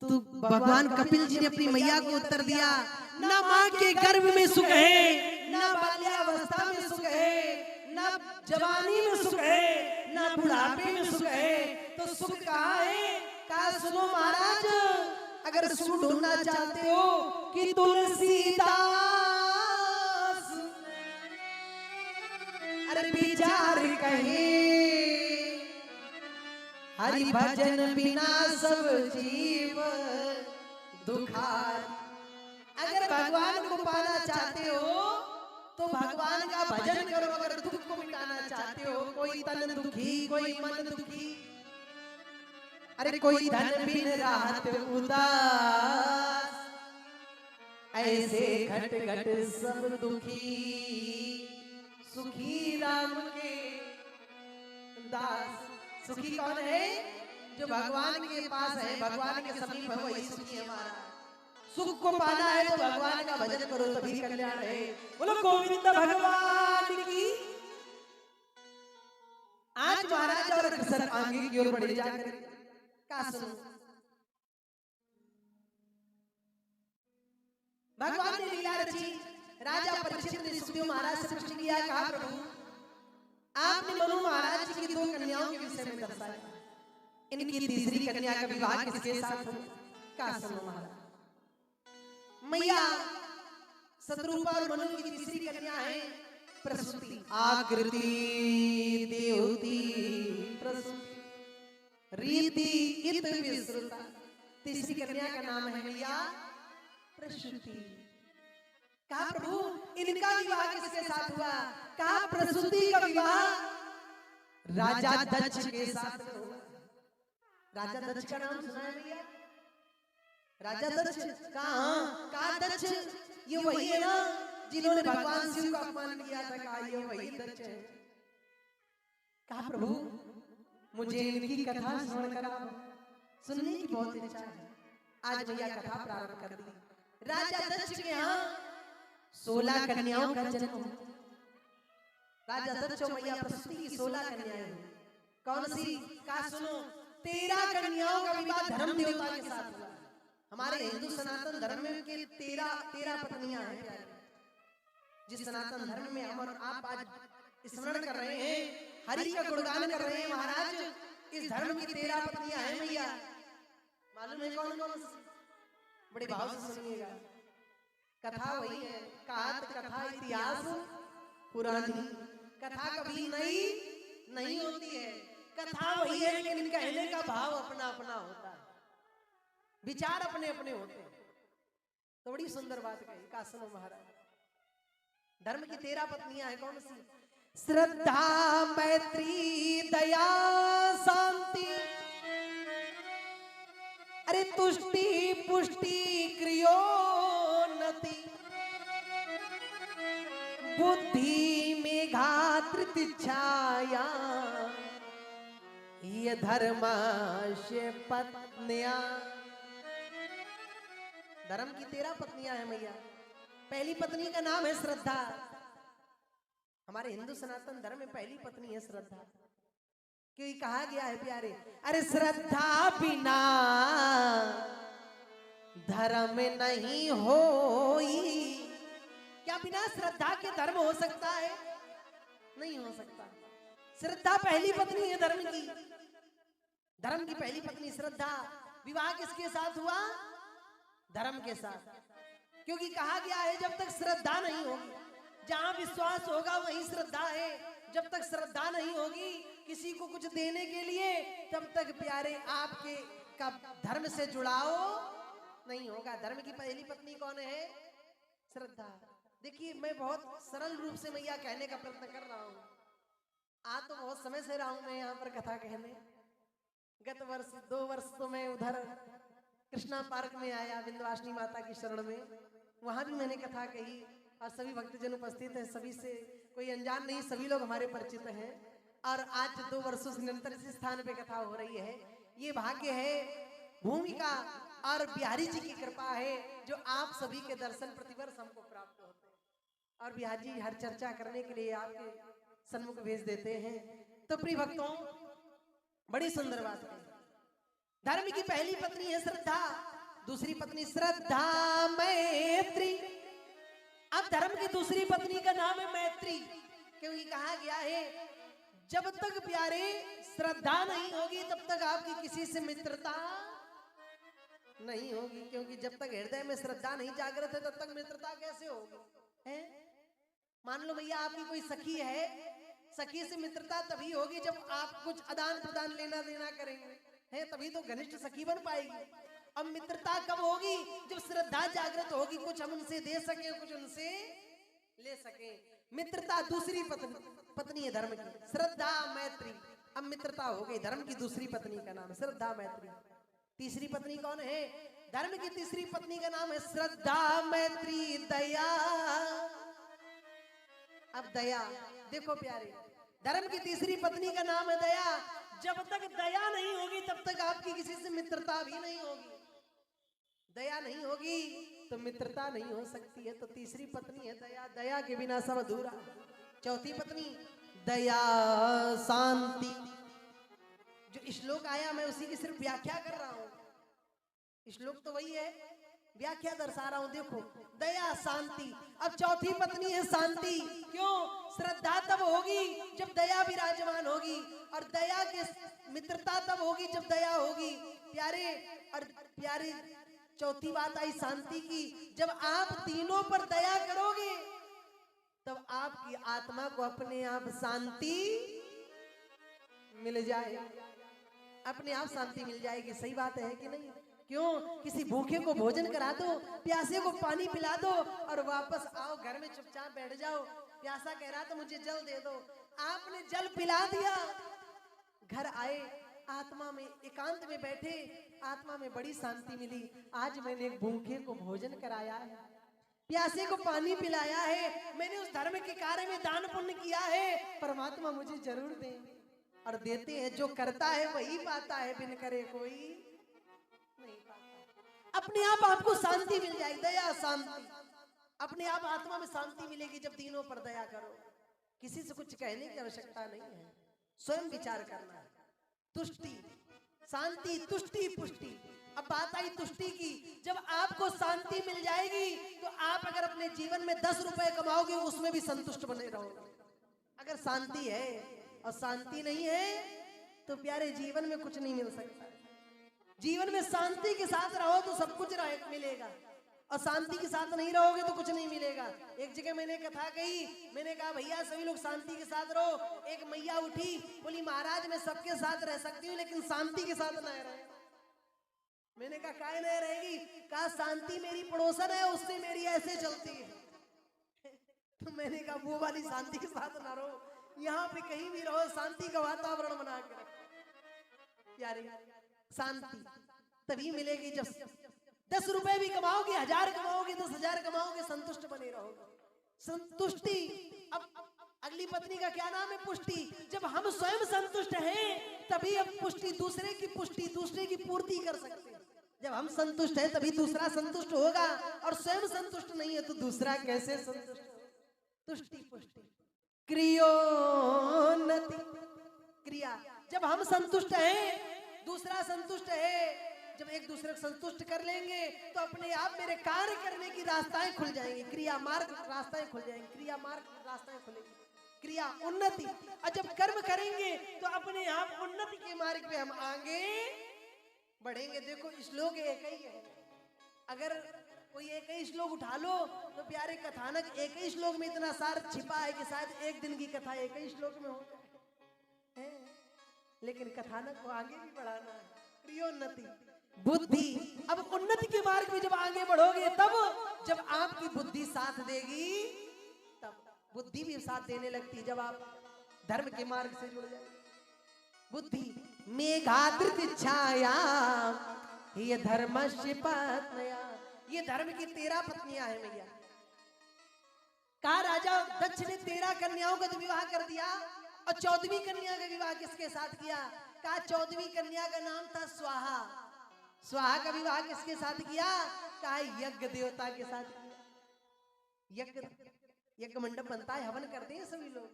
तो भगवान कपिल जी ने अपनी मैया को उत्तर दिया, ना माँ के गर्भ में सुख है, ना बाल्यावस्था में सुख है, ना जवानी में सुख है, ना बुढ़ापे में सुख है, तो सुख कहाँ है? कहा सुनो महाराज, अगर सुख ढूंढना चाहते हो कि तुलसीदास अरे विचार कहे, हरि भजन बिना सब जीव दुखार। अगर भगवान को पाना चाहते हो तो भगवान का भजन करो। अगर दुख को मिटाना चाहते हो, कोई तन दुखी, कोई मन दुखी, अरे कोई धन बिन राहत उदास, ऐसे घट घट सब दुखी, सुखी राम के दास। सुखी कौन है? जो भगवान के पास है, भगवान के समीप है, वही सुखी है हमारा। सुख को पाना है तो भगवान का भजन करो, तभी कल्याण है। बोलो गोविंद भगवान की। आज महाराज और सर आगे की ओर बढ़े जाकर का सुनो, भगवान ने लीला रची। राजा परीक्षित ने सुखदेव महाराज से प्रश्न किया, कहा प्रभु आपने मनु महाराज की 2 कन्याओं के विषय में दर्शाया, इनकी तीसरी कन्या का विवाह किसके साथ हो? का सुनो महाराज। मैया शत्रुपा और मनु की तीसरी कन्या है प्रसूति। आकृति देवती प्रसूति, रीति इत विश्रुता। तीसरी कन्या का नाम है मैया प्रसूति। कहा प्रभु इनका विवाह किसके साथ हुआ? कहा प्रसूति का विवाह राजा दक्ष के साथ हुआ। राजा दक्ष का नाम सुना है भैया? राजा दक्ष कहा दक्ष ये वही है ना जिन्होंने भगवान शिव का अपमान किया था? कहा ये वही दक्ष है। कहा प्रभु मुझे इनकी कथा श्रवण करा, सुनने की बहुत इच्छा है। आज भैया कथा प्रारंभ कर दी। राजा दक्ष के यहाँ 16 कन्याओं का जन्म हुआ। राजा दक्ष और मैया प्रसूति की 16 कन्याएं हुई। कौन सी? कहा सुनो 13 कन्याओं का विवाह धर्म देवता के साथ हुआ। हमारे हिंदू सनातन धर्म में के 13 पत्नियां हैं प्यारे। जिस सनातन धर्म में हम और आप आज स्मरण कर रहे हैं, हरि का गुणगान कर रहे हैं महाराज, इस धर्म की 13 पत्नियां हैं भैया। मालूम है कौन कौन सी? बड़े भाव से सुनिएगा। कथा वही है, कथा इतिहास पुरानी, कथा कभी नई नहीं होती है। कथा वही है, लेकिन कहने का भाव अपना अपना होता है, विचार अपने अपने होते हैं। तो बड़ी सुंदर बात कही। का सुनो महाराज, धर्म की 13 पत्नियां हैं। कौन सी? श्रद्धा मैत्री दया शांति, अरे तुष्टि पुष्टि क्रियोन्नति, बुद्धि मेघा तृतीच्छाया, ये धर्माश्य पत्नियां। धर्म की 13 पत्नियां हैं मैया। पहली पत्नी का नाम है श्रद्धा। हमारे हिंदू सनातन धर्म में पहली पत्नी है श्रद्धा। क्यों कहा गया है प्यारे, अरे श्रद्धा बिना धर्म नहीं होई। क्या बिना श्रद्धा के धर्म हो सकता है? नहीं हो सकता। श्रद्धा पहली पत्नी है धर्म की। धर्म की पहली पत्नी श्रद्धा। विवाह किसके साथ हुआ? धर्म के साथ। क्योंकि कहा गया है जब तक श्रद्धा नहीं होगी, जहां विश्वास होगा वहीं श्रद्धा है। जब तक श्रद्धा नहीं होगी किसी को कुछ देने के लिए, तब तक प्यारे आपके का धर्म से जुड़ाव नहीं होगा। धर्म की पहली पत्नी कौन है? श्रद्धा। देखिए मैं बहुत सरल रूप से मैया कहने का प्रयत्न कर रहा हूँ। आज तो बहुत समय से रहा हूँ मैं यहाँ पर कथा कहने। गत वर्ष 2 वर्ष तो मैं उधर कृष्णा पार्क में आया विंध्यवासिनी माता की शरण में, वहां भी मैंने कथा कही और सभी भक्तजन उपस्थित हैं। सभी से कोई अनजान नहीं, सभी लोग हमारे परिचित हैं। और आज 2 वर्षों से निरंतर इस स्थान पे कथा हो रही है। ये भाग्य है भूमिका और बिहारी जी की कृपा है जो आप सभी के दर्शन प्रतिवर्ष हमको प्राप्त होते हैं। और बिहारी जी हर चर्चा करने के लिए आपके सन्मुख भेज देते हैं। तो प्रिय भक्तों बड़ी सुंदर बात है। धर्म की पहली पत्नी है श्रद्धा, दूसरी पत्नी श्रद्धा मैत्री। अब धर्म की दूसरी पत्नी का नाम है मैत्री, क्योंकि कहा गया है जब तक प्यारे श्रद्धा नहीं होगी तब तक आपकी किसी से मित्रता नहीं होगी, क्योंकि जब तक हृदय में श्रद्धा नहीं जागृत है तब तक मित्रता कैसे होगी? है मान लो भैया आपकी कोई सखी है, सखी से मित्रता तभी होगी जब आप कुछ आदान प्रदान लेना देना करेंगे, है तभी तो घनिष्ठ सखी बन पाएगी। अब मित्रता कब होगी? जब श्रद्धा जागृत होगी, कुछ हम उनसे दे सके कुछ उनसे ले सके। मित्रता दूसरी पत्नी है धर्म की, श्रद्धा मैत्री। अब मित्रता हो गई धर्म की दूसरी पत्नी का नाम श्रद्धा मैत्री। तीसरी पत्नी कौन है? धर्म की तीसरी पत्नी का नाम है श्रद्धा मैत्री दया। अब दया देखो प्यारे, धर्म की तीसरी पत्नी का नाम है दया। जब तक दया नहीं होगी तब तक आपकी किसी से मित्रता भी नहीं होगी। दया नहीं होगी तो मित्रता नहीं हो सकती है। तो तीसरी पत्नी है दया, दया के बिना सब अधूरा। चौथी पत्नी दया शांति। जो श्लोक आया मैं उसी की सिर्फ व्याख्या कर रहा हूं। श्लोक तो वही है, व्याख्या दर्शा रहा हूं। देखो दया शांति। अब चौथी पत्नी है शांति। क्यों? श्रद्धा तब होगी जब दया विराजमान होगी, और दया के मित्रता तब होगी जब दया होगी प्यारे। और प्यारे चौथी बात आई शांति की। जब आप तीनों पर दया करोगे तब आपकी आत्मा को अपने आप शांति मिल जाएगी, अपने आप शांति मिल जाएगी। सही बात है कि नहीं? क्यों? किसी भूखे को भोजन करा दो, प्यासे को पानी पिला दो और वापस आओ घर में चुपचाप बैठ जाओ। प्यासा कह रहा तो मुझे जल दे दो, आपने जल पिला दिया, घर आए, आत्मा में एकांत में बैठे, आत्मा में बड़ी शांति मिली। आज मैंने एक भूखे को भोजन कराया है, प्यासे को पानी पिलाया है, मैंने उस धर्म के कार्य में दान पुण्य किया है, परमात्मा मुझे जरूर देंगे। और देते हैं, जो करता है वही पाता है, बिन करे कोई नहीं पाता। अपने आप आपको शांति मिल जाएगी, दया शांति। अपने आप आत्मा में शांति मिलेगी जब तीनों पर दया करो। किसी से कुछ कहने की आवश्यकता नहीं है, स्वयं विचार करना है। तुष्टि शांति, तुष्टि पुष्टि। अब बात आई तुष्टि की। जब आपको शांति मिल जाएगी तो आप अगर अपने जीवन में 10 रुपए कमाओगे उसमें भी संतुष्ट बने रहोगे। अगर शांति है और शांति नहीं है तो प्यारे जीवन में कुछ नहीं मिल सकता। जीवन में शांति के साथ रहो तो सब कुछ मिलेगा, और शांति के साथ नहीं रहोगे तो कुछ नहीं मिलेगा। एक जगह मैंने कथा कही, मैंने कहा भैया सभी लोग शांति के साथ रहो। एक मैया उठी, बोली महाराज मैं सबके साथ रह सकती हूँ लेकिन शांति के साथ न रहे। मैंने कहा काहे नहीं रहेगी? कहा शांति मेरी पड़ोसन है, उससे मेरी ऐसे चलती है। तो मैंने कहा वो वाली शांति के साथ ना रहो, यहाँ पे कहीं भी रहो, शांति का वातावरण बना के रखो। यार शांति तभी मिलेगी जब 10 रुपए भी कमाओगे, 1000 कमाओगे, 10,000 कमाओगे, संतुष्ट बने रहोगे। संतुष्टि। अब अगली पत्नी का क्या नाम है? पुष्टि। जब हम स्वयं संतुष्ट हैं तभी अब पुष्टि, दूसरे की पुष्टि, दूसरे की पूर्ति कर सकते हैं। जब हम संतुष्ट हैं तभी दूसरा संतुष्ट होगा, और स्वयं संतुष्ट नहीं है तो दूसरा कैसे संतुष्ट होगा? तुष्टि पुष्टि। क्रियोन्नति। क्रिया। जब हम संतुष्ट हैं दूसरा संतुष्ट है। जब एक दूसरे को संतुष्ट कर लेंगे तो अपने आप मेरे कार्य करने की रास्ताएं खुल जाएंगी, क्रिया मार्ग रास्ताएं खुल जाएंगी, क्रिया मार्ग रास्ताएं खुलेंगी। क्रिया उन्नति। और जब कर्म करेंगे तो अपने आप उन्नति के मार्ग पे हम आगे बढ़ेंगे। देखो श्लोक एक ही है, अगर कोई एक ही श्लोक उठा लो तो प्यारे कथानक एक ही श्लोक में इतना सार छिपा है कि शायद एक दिन की कथा एक ही श्लोक में हो जाए, लेकिन कथानक को आगे भी बढ़ाना है। क्रियोन्नति। बुद्धि। अब उन्नति के मार्ग में जब आगे बढ़ोगे तब जब आपकी बुद्धि साथ देगी, तब बुद्धि भी साथ देने लगती है जब आप धर्म के मार्ग से जुड़ जाए। बुद्धि। मेघादृत छाया ये धर्मस्य पत्न्या। ये धर्म की 13 पत्नियां हैं भैया। कहा राजा दक्ष ने 13 कन्याओं का विवाह कर दिया, और 14वीं कन्या का विवाह किसके साथ किया? कहा 14वीं कन्या का नाम था स्वाहा। स्वाहा का विवाह किसके साथ किया? कहा यज्ञ देवता के साथ किया। यज्ञ मंडप बनता है, हवन करते हैं सभी लोग।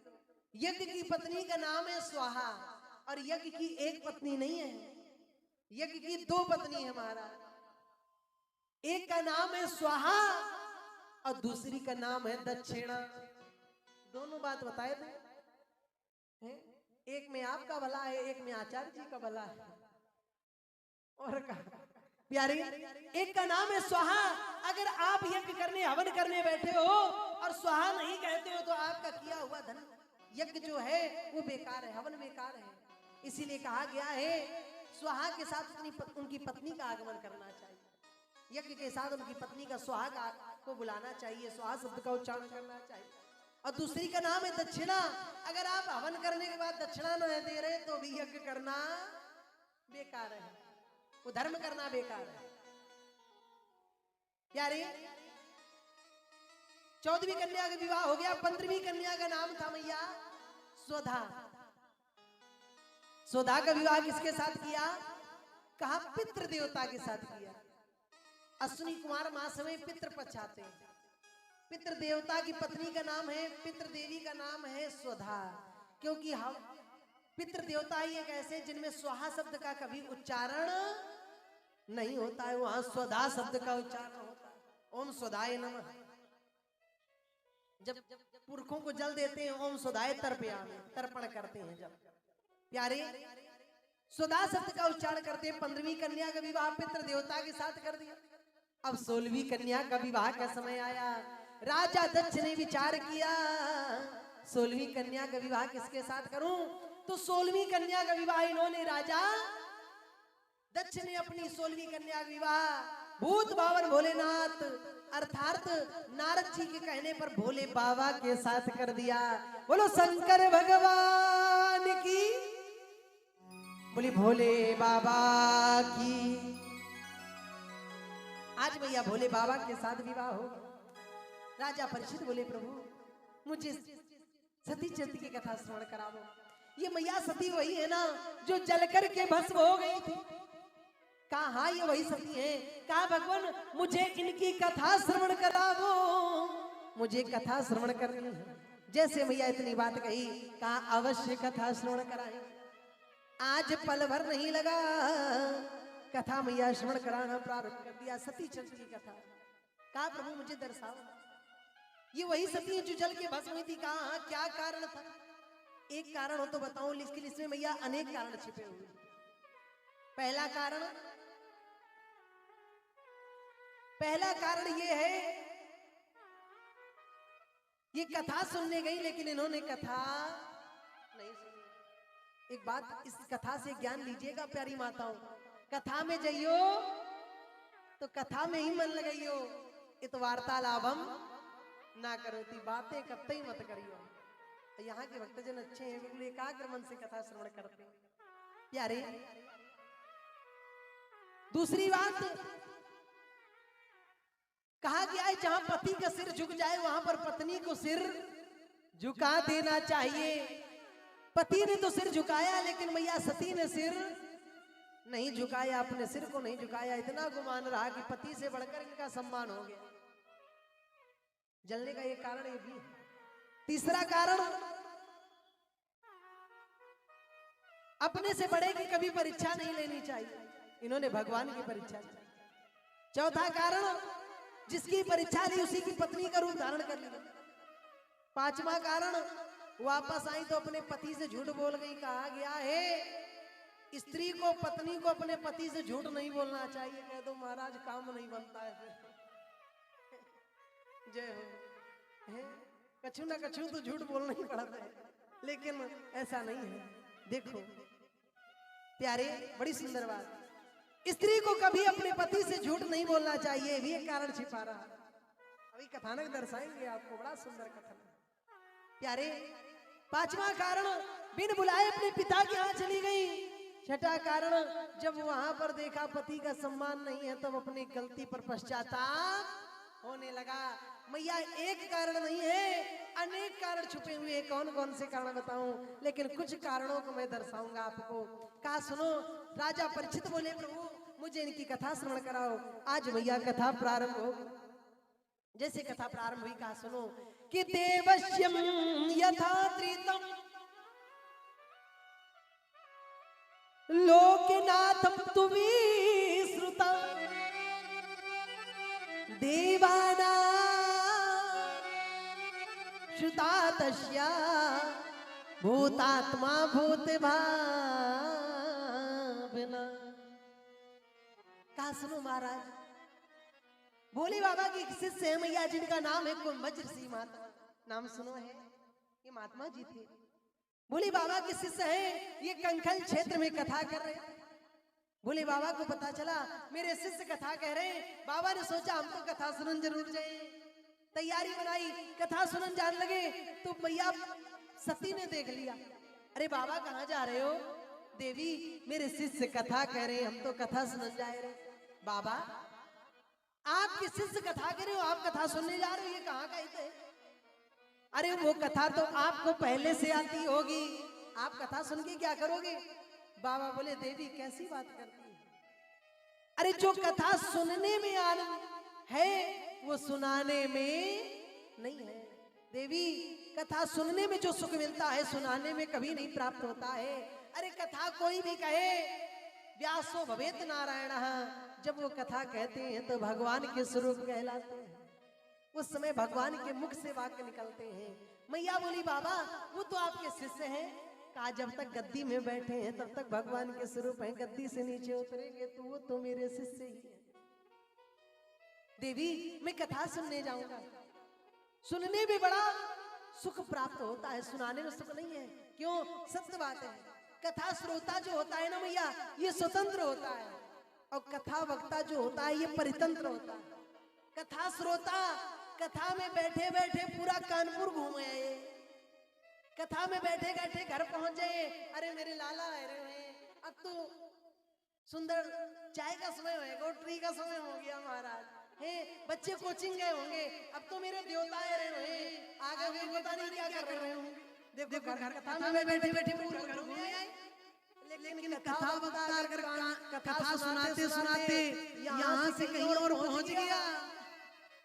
यज्ञ की पत्नी का नाम है स्वाहा, और यज्ञ की एक पत्नी नहीं है, यज्ञ की दो पत्नी है महाराज, एक का नाम है स्वाहा और दूसरी का नाम है दक्षिणा। दोनों बात बताए थे, एक में आपका भला है, एक में आचार्य जी का भला है। और कहा प्यारे, एक का नाम है स्वाहा। अगर आप यज्ञ करने हवन करने बैठे हो और स्वाहा नहीं कहते हो तो आपका किया हुआ धन यज्ञ जो है वो बेकार है, हवन बेकार है। इसीलिए कहा गया है स्वाहा के साथ उनकी पत्नी का आगमन करना चाहिए, यज्ञ के साथ उनकी पत्नी का सुहाग को बुलाना चाहिए, सुहाग शब्द का उच्चारण करना चाहिए। और दूसरी का नाम है दक्षिणा। अगर आप हवन करने के बाद दक्षिणा न दे रहे तो भी यज्ञ करना बेकार है, वो धर्म करना बेकार है। प्यारे, 14वीं कन्या का विवाह हो गया। 15वीं कन्या का नाम था मैया स्वधा। स्वधा का विवाह किसके साथ किया? कहा पितृ देवता के साथ किया। अश्विनी कुमार मास में पितृ पक्ष आते हैं। पितृ देवता की पत्नी का नाम है, पितृ देवी का नाम है स्वधा, क्योंकि हम पितृ देवता ही एक ऐसे जिनमें स्वाहा शब्द का कभी उच्चारण नहीं होता है, वहां स्वधा शब्द का उच्चारण होता है। ओम स्वधाय नमः। जब पुरखों को जल देते हैं ओम स्वधाय तर्पयामि, तर्पण करते हैं। जब प्यारे स्वधा शब्द का उच्चारण करते हैं। 15वीं कन्या का विवाह पितृ देवता के साथ कर दिया। अब 16वीं कन्या का विवाह का समय आया। राजा दक्ष ने विचार किया 16वीं कन्या का विवाह किसके साथ करूं? तो 16वीं कन्या का विवाह इन्होंने, राजा दक्ष ने अपनी 16वीं कन्या का विवाह भूत बावन भोलेनाथ अर्थात नारद जी के कहने पर भोले बाबा के साथ कर दिया। बोलो शंकर भगवान की, बोली भोले बाबा की। आज भैया भोले बाबा के साथ विवाह हो। राजा परीक्षित बोले प्रभु मुझे सती चंद की कथा श्रवण कराओ। ये मैया सती वही है ना जो जलकर के भस्म हो गई थी? कहा हाँ ये वही सती है। कहा भगवान मुझे इनकी कथा श्रवण कराओ, मुझे कथा श्रवण करनी है। जैसे मैया इतनी बात कही, कहा अवश्य कथा श्रवण कराए। आज पल भर नहीं लगा, कथा मैया श्रवण कराना प्रारंभ कर दिया। सती चंद की कथा। कहा प्रभु मुझे दर्शाओ, ये वही सती है जो जल के भस्म हुई थी? कहा हाँ, क्या कारण था? एक कारण हो तो बताओ, लेकिन इसमें मैया अनेक कारण छिपे हुए। पहला कारण ये है, ये कथा सुनने गई लेकिन इन्होंने कथा नहीं सुनी। एक बात, इस कथा से ज्ञान लीजिएगा प्यारी माताओं, कथा में जाइयो तो कथा में ही मन लगाइयो, इत वार्तालाभम ना करो, ती बातें कतई मत करियो। यहाँ के भक्तजन अच्छे हैं, बिल्कुल एकाग्र मन से कथा श्रवण करते हैं। प्यारे, दूसरी बात कहा गया है जहां पति का सिर झुक जाए वहां पर पत्नी को सिर झुका देना चाहिए। पति ने तो सिर झुकाया लेकिन मैया सती ने सिर नहीं झुकाया, अपने सिर को नहीं झुकाया। इतना गुमान रहा कि पति से बढ़कर इनका सम्मान हो गया। जलने का एक कारण ये भी है। तीसरा कारण, अपने से बड़े की कभी परीक्षा नहीं लेनी चाहिए, इन्होंने भगवान की परीक्षा ली। चौथा कारण, जिसकी परीक्षा ली उसी की पत्नी का रूप धारण कर लिया। पांचवा कारण, वापस आई तो अपने पति से झूठ बोल गई। कहा गया है स्त्री को, पत्नी को अपने पति से झूठ नहीं बोलना चाहिए। कह दो महाराज काम नहीं बनता है फिर। जय हो। कछु ना कछु तो झूठ बोलना ही पड़ता है, लेकिन ऐसा नहीं है। देखो प्यारे, बड़ी सुंदर बात, स्त्री को कभी अपने पति से झूठ नहीं बोलना चाहिए, भी एक कारण छिपा रहा। अभी कथानक दर्शाएंगे आपको, बड़ा सुंदर कथन। प्यारे, पांचवा कारण, बिन बुलाए अपने पिता के यहाँ चली गई। छठा कारण, जब वहां पर देखा पति का सम्मान नहीं है तब अपनी गलती पर पश्चाताप होने लगा। मैया एक कारण नहीं है, अनेक कारण छुपे हुए हैं। कौन कौन से कारण बताऊं, लेकिन कुछ कारणों को मैं दर्शाऊंगा आपको। कहा सुनो, राजा परीक्षित बोले प्रभु मुझे इनकी कथा श्रवण कराओ। आज मैया कथा प्रारंभ हो। जैसे कथा प्रारंभ हुई, कहा सुनो कि देवश्यम यथा त्रितम लोकनाथ तुमी श्रुता देवाना श्रुता तस्या भूतात्मा भूत भावना। कहा सुनो महाराज, भोले बाबा की एक शिष्य है मैया जिनका नाम है कुंभज ऋषि माता। नाम सुनो है, ये महात्मा जी थे, भोले बाबा के शिष्य हैं। ये कंखल क्षेत्र में कथा कर रहे। भोले बाबा को पता चला मेरे शिष्य कथा कह रहे हैं। बाबा ने सोचा हम तो कथा सुनन जरूर जाए, तैयारी बनाई, कथा सुनन जान लगे। तो मैया सती ने देख लिया, अरे बाबा कहाँ जा रहे हो? देवी मेरे शिष्य कथा कह रहे, हम तो कथा सुनन जा रहे। बाबा आपके शिष्य कथा कह रहे हो, आप कथा सुनने जा रहे हो, ये कहाँ का हित है? अरे वो कथा तो आपको पहले से आती होगी, आप कथा सुन के क्या करोगे? बाबा बोले देवी कैसी बात करती है? अरे जो कथा सुनने में आनंद है वो सुनाने में नहीं है। देवी कथा सुनने में जो सुख मिलता है सुनाने में कभी नहीं प्राप्त होता है। अरे कथा कोई भी कहे, व्यासो भवेत नारायण, जब वो कथा कहते हैं तो भगवान के स्वरूप कहलाते हैं। उस समय भगवान के मुख से वाक्य निकलते हैं। मैया बोली बाबा वो तो आपके शिष्य हैं। कहा जब तक गद्दी में बैठे हैं तब तक भगवान के स्वरूप हैं, गद्दी से नीचे उतरेंगे तो वो तो मेरे शिष्य ही है। देवी मैं कथा सुनने जाऊंगा, सुनने में बड़ा सुख प्राप्त होता है, सुनाने में सुख नहीं है। क्यों? सत्य बात है। कथा श्रोता जो होता है ना मैया, ये स्वतंत्र होता है, और कथा वक्ता जो होता है ये परितंत्र होता है। कथा श्रोता कथा में बैठे बैठे पूरा कानपुर घूमे, कथा में बैठे बैठे घर पहुंच जाए, अरे मेरे लाला रह रहे हैं, अब तो सुंदर चाय का समय होगा, ट्री का समय हो गया महाराज, है बच्चे कोचिंग गए होंगे, अब तो मेरे देवता आ रहे हैं, आगे भी पता नहीं क्या कर रहे होंगे। देखो घर कथा में बैठे बैठे पूरा घर घूम आए। लेकिन कथा वक्ता अगर कथा सुनाते सुनाते यहाँ से कहीं और पहुंच गया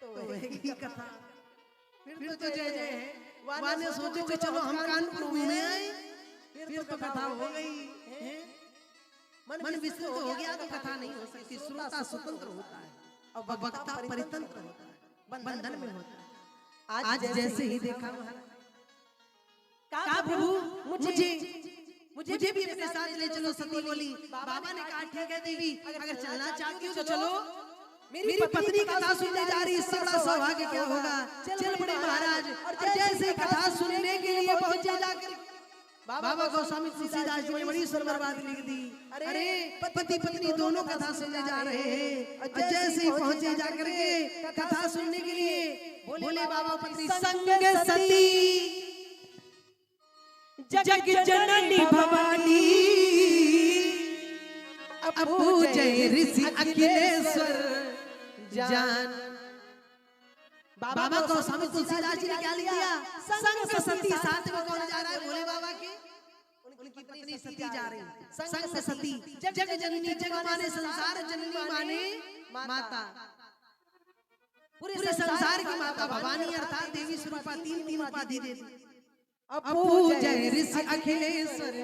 तो वही कथा फिर तो जय जय है। वाने सोचो कि चलो हम कानपुर घूमे आए, फिर तो कथा हो गई। मन विस्तृत हो गया तो कथा नहीं हो सकती। श्रोता स्वतंत्र होता है और वक्ता परितंत्र होता है, बंधन में होता है। आज जैसे ही देखा कहा प्रभु मुझे भी अपने साथ ले चलो। सती बोली, बाबा ने कहा ठीक है देवी, अगर चलना चाहती हो तो चलो, मेरी पत्नी कथा सुनने जा रही, इससे बड़ा सौभाग्य क्या होगा। चल पड़े महाराज। और जैसे कथा सुनने के लिए पहुंचे जाकर बाबा गोस्वामी तुलसीदास जी ने बड़ी सुंदर बात लिख दी। अरे पति पत्नी दोनों कथा सुनने जा रहे हैं, और जैसे ही पहुंचे जाकर के कथा सुनने के लिए बोले बाबा पत्नी संग सती जग जननी भवानी अबू जय ऋषि अखिलेश्वर जान। बाबा को स्वामी तुलसीदास जी ने क्या लिख दिया? संग सती। साथ में कौन जा रहा है? भोले बाबा की उनकी पत्नी सती जा रही है। संग सती जग जननी, जग माने संसार, जननी माने माता, पूरे संसार की माता भवानी अर्थात देवी स्वरूपा, तीन उपाधि देती। अबू जय ऋषि अखिलेश्वर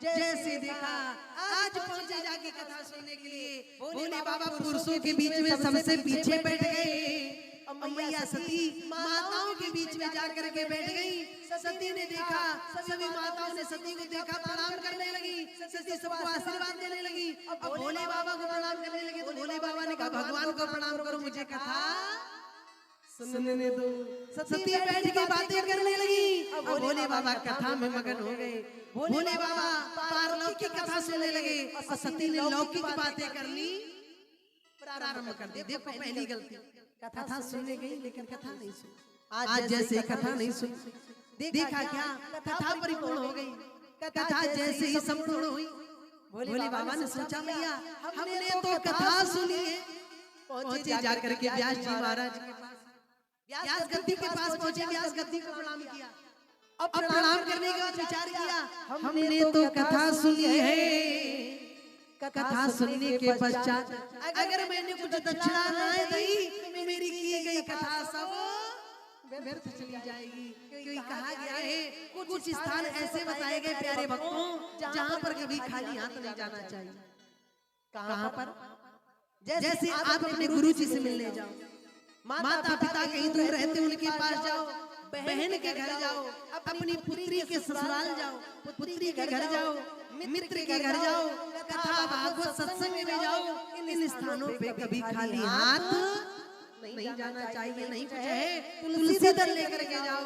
जैसे देखा आज पहुंचे जाके कथा सुनने के लिए भोले बाबा पुरुषों के बीच में सबसे पीछे बैठ गए। और मैया सती माताओं के बीच में जाकर के बैठ गई। सती ने देखा, सभी माताओं ने सती को देखा, प्रणाम करने लगी। सती सबको आशीर्वाद देने लगी। अब भोले बाबा को प्रणाम करने लगे तो भोले बाबा ने कहा भगवान को प्रणाम करो, मुझे कथा सुनने दो। सती बैठ के बातें करने लगी। अब भोले बाबा कथा में मगन हो गए। भोले बाबा पारलौकिक कथा सुनने लगे और सती ने लौकिक बातें करनी प्रारंभ कर दी। देखो पहली गलती, कथा सुनने गई लेकिन कथा नहीं सुनी। आज जैसे कथा नहीं सुनी, देखा क्या कथा परिपूर्ण हो गई। कथा जैसे ही संपूर्ण हुई, भोले बाबा ने सोचा भैया हमने तो कथा सुनी है। पहुंचे जाकर के व्यास जी महाराज के पास, व्यास गद्दी के पास पहुंचे। व्यास गद्दी को प्रणाम किया। अब प्रणाम करने के बाद विचार किया हमने तो कथा सुनी है। कथा सुनने के पश्चात अगर मैंने कुछ दक्षिणा न दी तो मेरी की गई कथा सब व्यर्थ चली जाएगी। क्योंकि कहा गया है कुछ स्थान ऐसे बताए गए प्यारे भक्तों जहाँ पर कभी खाली हाथ नहीं जाना चाहिए। कहाँ पर? जैसे आप अपने गुरु जी से मिलने जाओ, माता पिता कहीं दूर रहते उनके पास जाओ, बहन के घर जाओ, अपनी पुत्री के ससुराल जाओ, पुत्री के घर जाओ, मित्र के घर जाओ, कथा भागवत सत्संग में जाओ, इन स्थानों पे कभी खाली हाथ नहीं जाना चाहिए। नहीं कुछ है तुलसी दल लेकर के जाओ,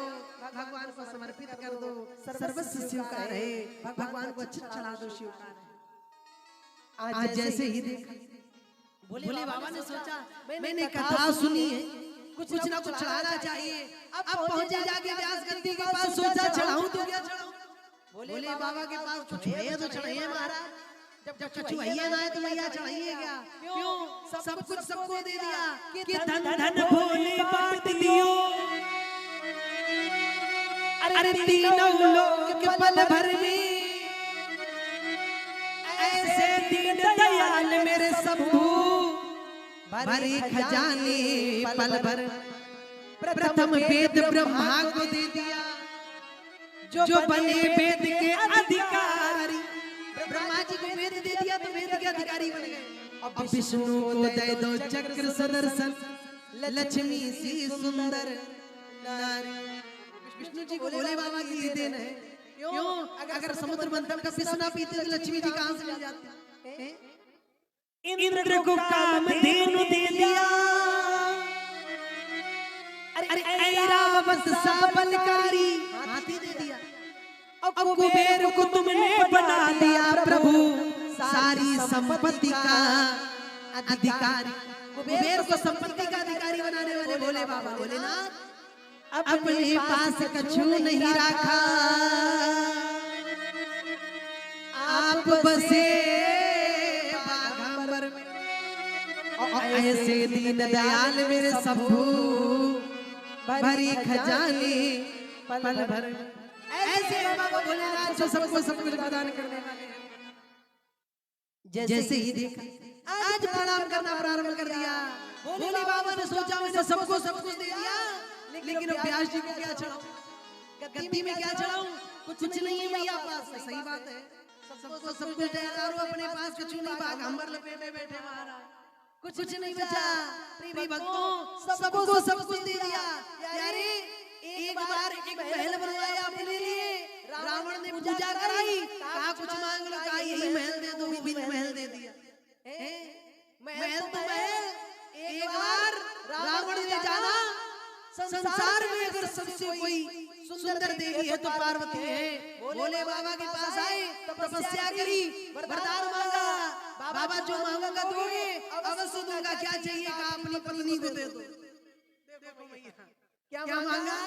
भगवान को समर्पित कर दो, सर्वस्व स्वीकार है, भगवान को अच्छा चला दो स्वीकार है। आज जैसे ही देखा भोले बाबा ने सोचा मैंने कथा सुनी है, कुछ ना कुछ चढ़ाना चाहिए। अब पहुंचे जाके व्यास गद्दी के पास, सोचा चढ़ाऊं तो क्या चढ़ाऊं। भोले बाबा के पास कुछ है तो चढ़ाइए महाराज, जब चढ़ाइए ना है तो भैया चढ़ाइए क्या? क्यों? सब कुछ सबको दे दिया कि धन धन भोले बांट दियो, अरे तीनों लोक के पल भर में ऐसे दीन दयाल मेरे सबू भरे खजाने पल भर। प्रथम वेद ब्रह्मा को दे दिया, जो बने वेद के अधिकारी। ब्रह्मा जी को वेद दे दिया तो वेद के अधिकारी बन गए। अब विष्णु को दे दो चक्र सुदर्शन, लक्ष्मी सी सुंदर नारी। विष्णु जी को भोले बाबा की देन है। क्यों? अगर समुद्र मंथन का पिस ना पीते तो लक्ष्मी जी कहां से मिल जाते? इंद्र को कामधेनु दे दिया, अरे ऐरावत सा बलकारी हाथी दे दिया। अब कुबेर को तुमने बना दिया प्रभु सारी संपत्ति का अधिकारी। कुबेर को संपत्ति का अधिकारी बनाने वाले भोले बाबा भोलेनाथ अपने पास कछु नहीं रखा, आप बसे बाघंबर में। ऐसे दीन दयाल मेरे सबू भरी खजाने पल भर। ऐसे बाबा भोलेनाथ जो सबको सब कुछ प्रदान करने वाले हैं। जैसे ही देखा आज प्रणाम करना प्रारंभ कर दिया। भोले बाबा ने सोचा मैंने सबको सब कुछ दे दिया, लेकिन व्यास जी को क्या चढ़ाऊं, गद्दी में क्या चढ़ाऊं? कुछ नहीं है भैया पास। सही बात है, सबको सब कुछ दे, अपने पास कुछ नहीं, बाघंबर लपेटे बैठे महाराज, कुछ नहीं बचा। प्रिय भक्तों सबको सब कुछ दे दिया। यारे एक बार एक महल बनवाया अपने लिए, रावण ने पूजा कराई, कहा कुछ मांग लो, कहा यही महल दे दो, वो भी महल दे दिया। महल तो महल, एक बार रावण ने जाना संसार में अगर सबसे कोई सुंदर देवी है तो पार्वती है। भोले बाबा के पास आए, तपस्या करी, वरदान मांगा, बाबा जो मांगोगा दोगे, अवश्य दूंगा। क्या चाहिए? कहा अपनी पत्नी को दे दो। देखो भैया क्या मांगा?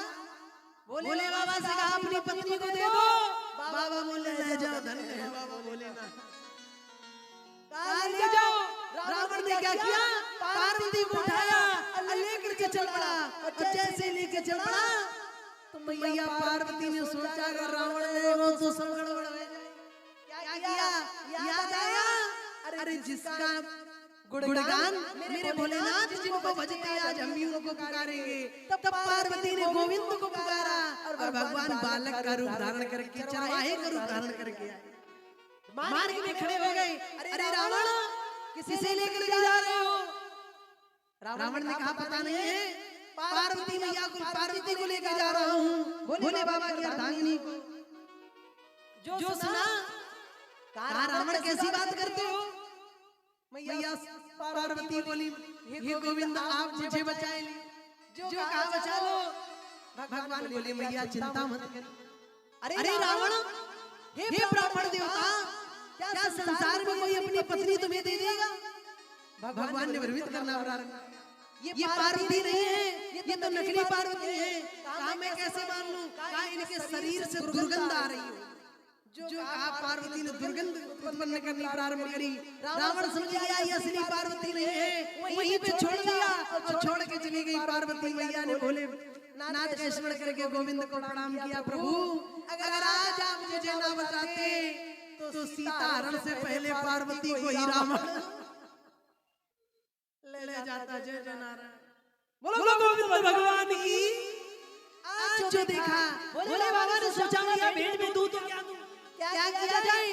भोले बाबा से कहा अपनी पत्नी को दे दो। बाबा बोले ले जाओ, धन है बाबा भोलेनाथ, ले जाओ। रावण ने क्या किया? पार्वती को उठाया, लेकर के चल पड़ा। और जैसे लेके चल पड़ा तो मैया पार्वती ने सोचा अगर रावण लेगा तो सब गड़बड़ हो जाएगा। क्या किया? याद आया, अरे जिसका गुणगान मेरे भोलेनाथ जिनको भजते आज हम भी उनको पुकारेंगे। तब पार्वती ने गोविंद को पुकारा और भगवान बालक का रूप धारण करके, चरवाहे का रूप धारण करके आए। मार्ग में खड़े हो गए। अरे रावण किसे लेकर जा रहे हो? रावण ने कहा पता नहीं है, पार्वती मैया को, पार्वती को लेकर जा रहा हूँ, भोले बाबा की अर्धांगिनी को। जो सुना कहा रावण कैसी बात करते हो? मैया पार्वती बोली हे गोविंद आप मुझे बचा ले, जो कहा बचा लो। भगवान बोले मैया चिंता मत कर। अरे रावण, हे ब्राह्मण देवता, क्या संसार में कोई अपनी पत्नी तुम्हें दे देगा? भगवान ने भ्रमित करना प्रारंभ। ये पार्वती नहीं है, ये तो नकली पार्वती है। कहा मैं कैसे मान लूं? कहा इनके शरीर से दुर्गंध आ रही है। जो कहा पार्वती ने दुर्गंध उत्पन्न करनी प्रारंभ करी। रावण समझ गया ये असली पार्वती नहीं है, वहीं पे छोड़ दिया और छोड़ के चली गई पार्वती। मैया ने भोले नाथ का स्मरण करके गोविंद को प्रणाम किया। प्रभु अगर आज आप मुझे ना बताते तो सीता हरण से पहले पार्वती को ही रावण ले जाता। जय जय नारायण, बोलो गोविंद भगवान की आज जो देखा भोले बाबा ने सोचा मैं भेंट में दूं तो क्या किया जाए,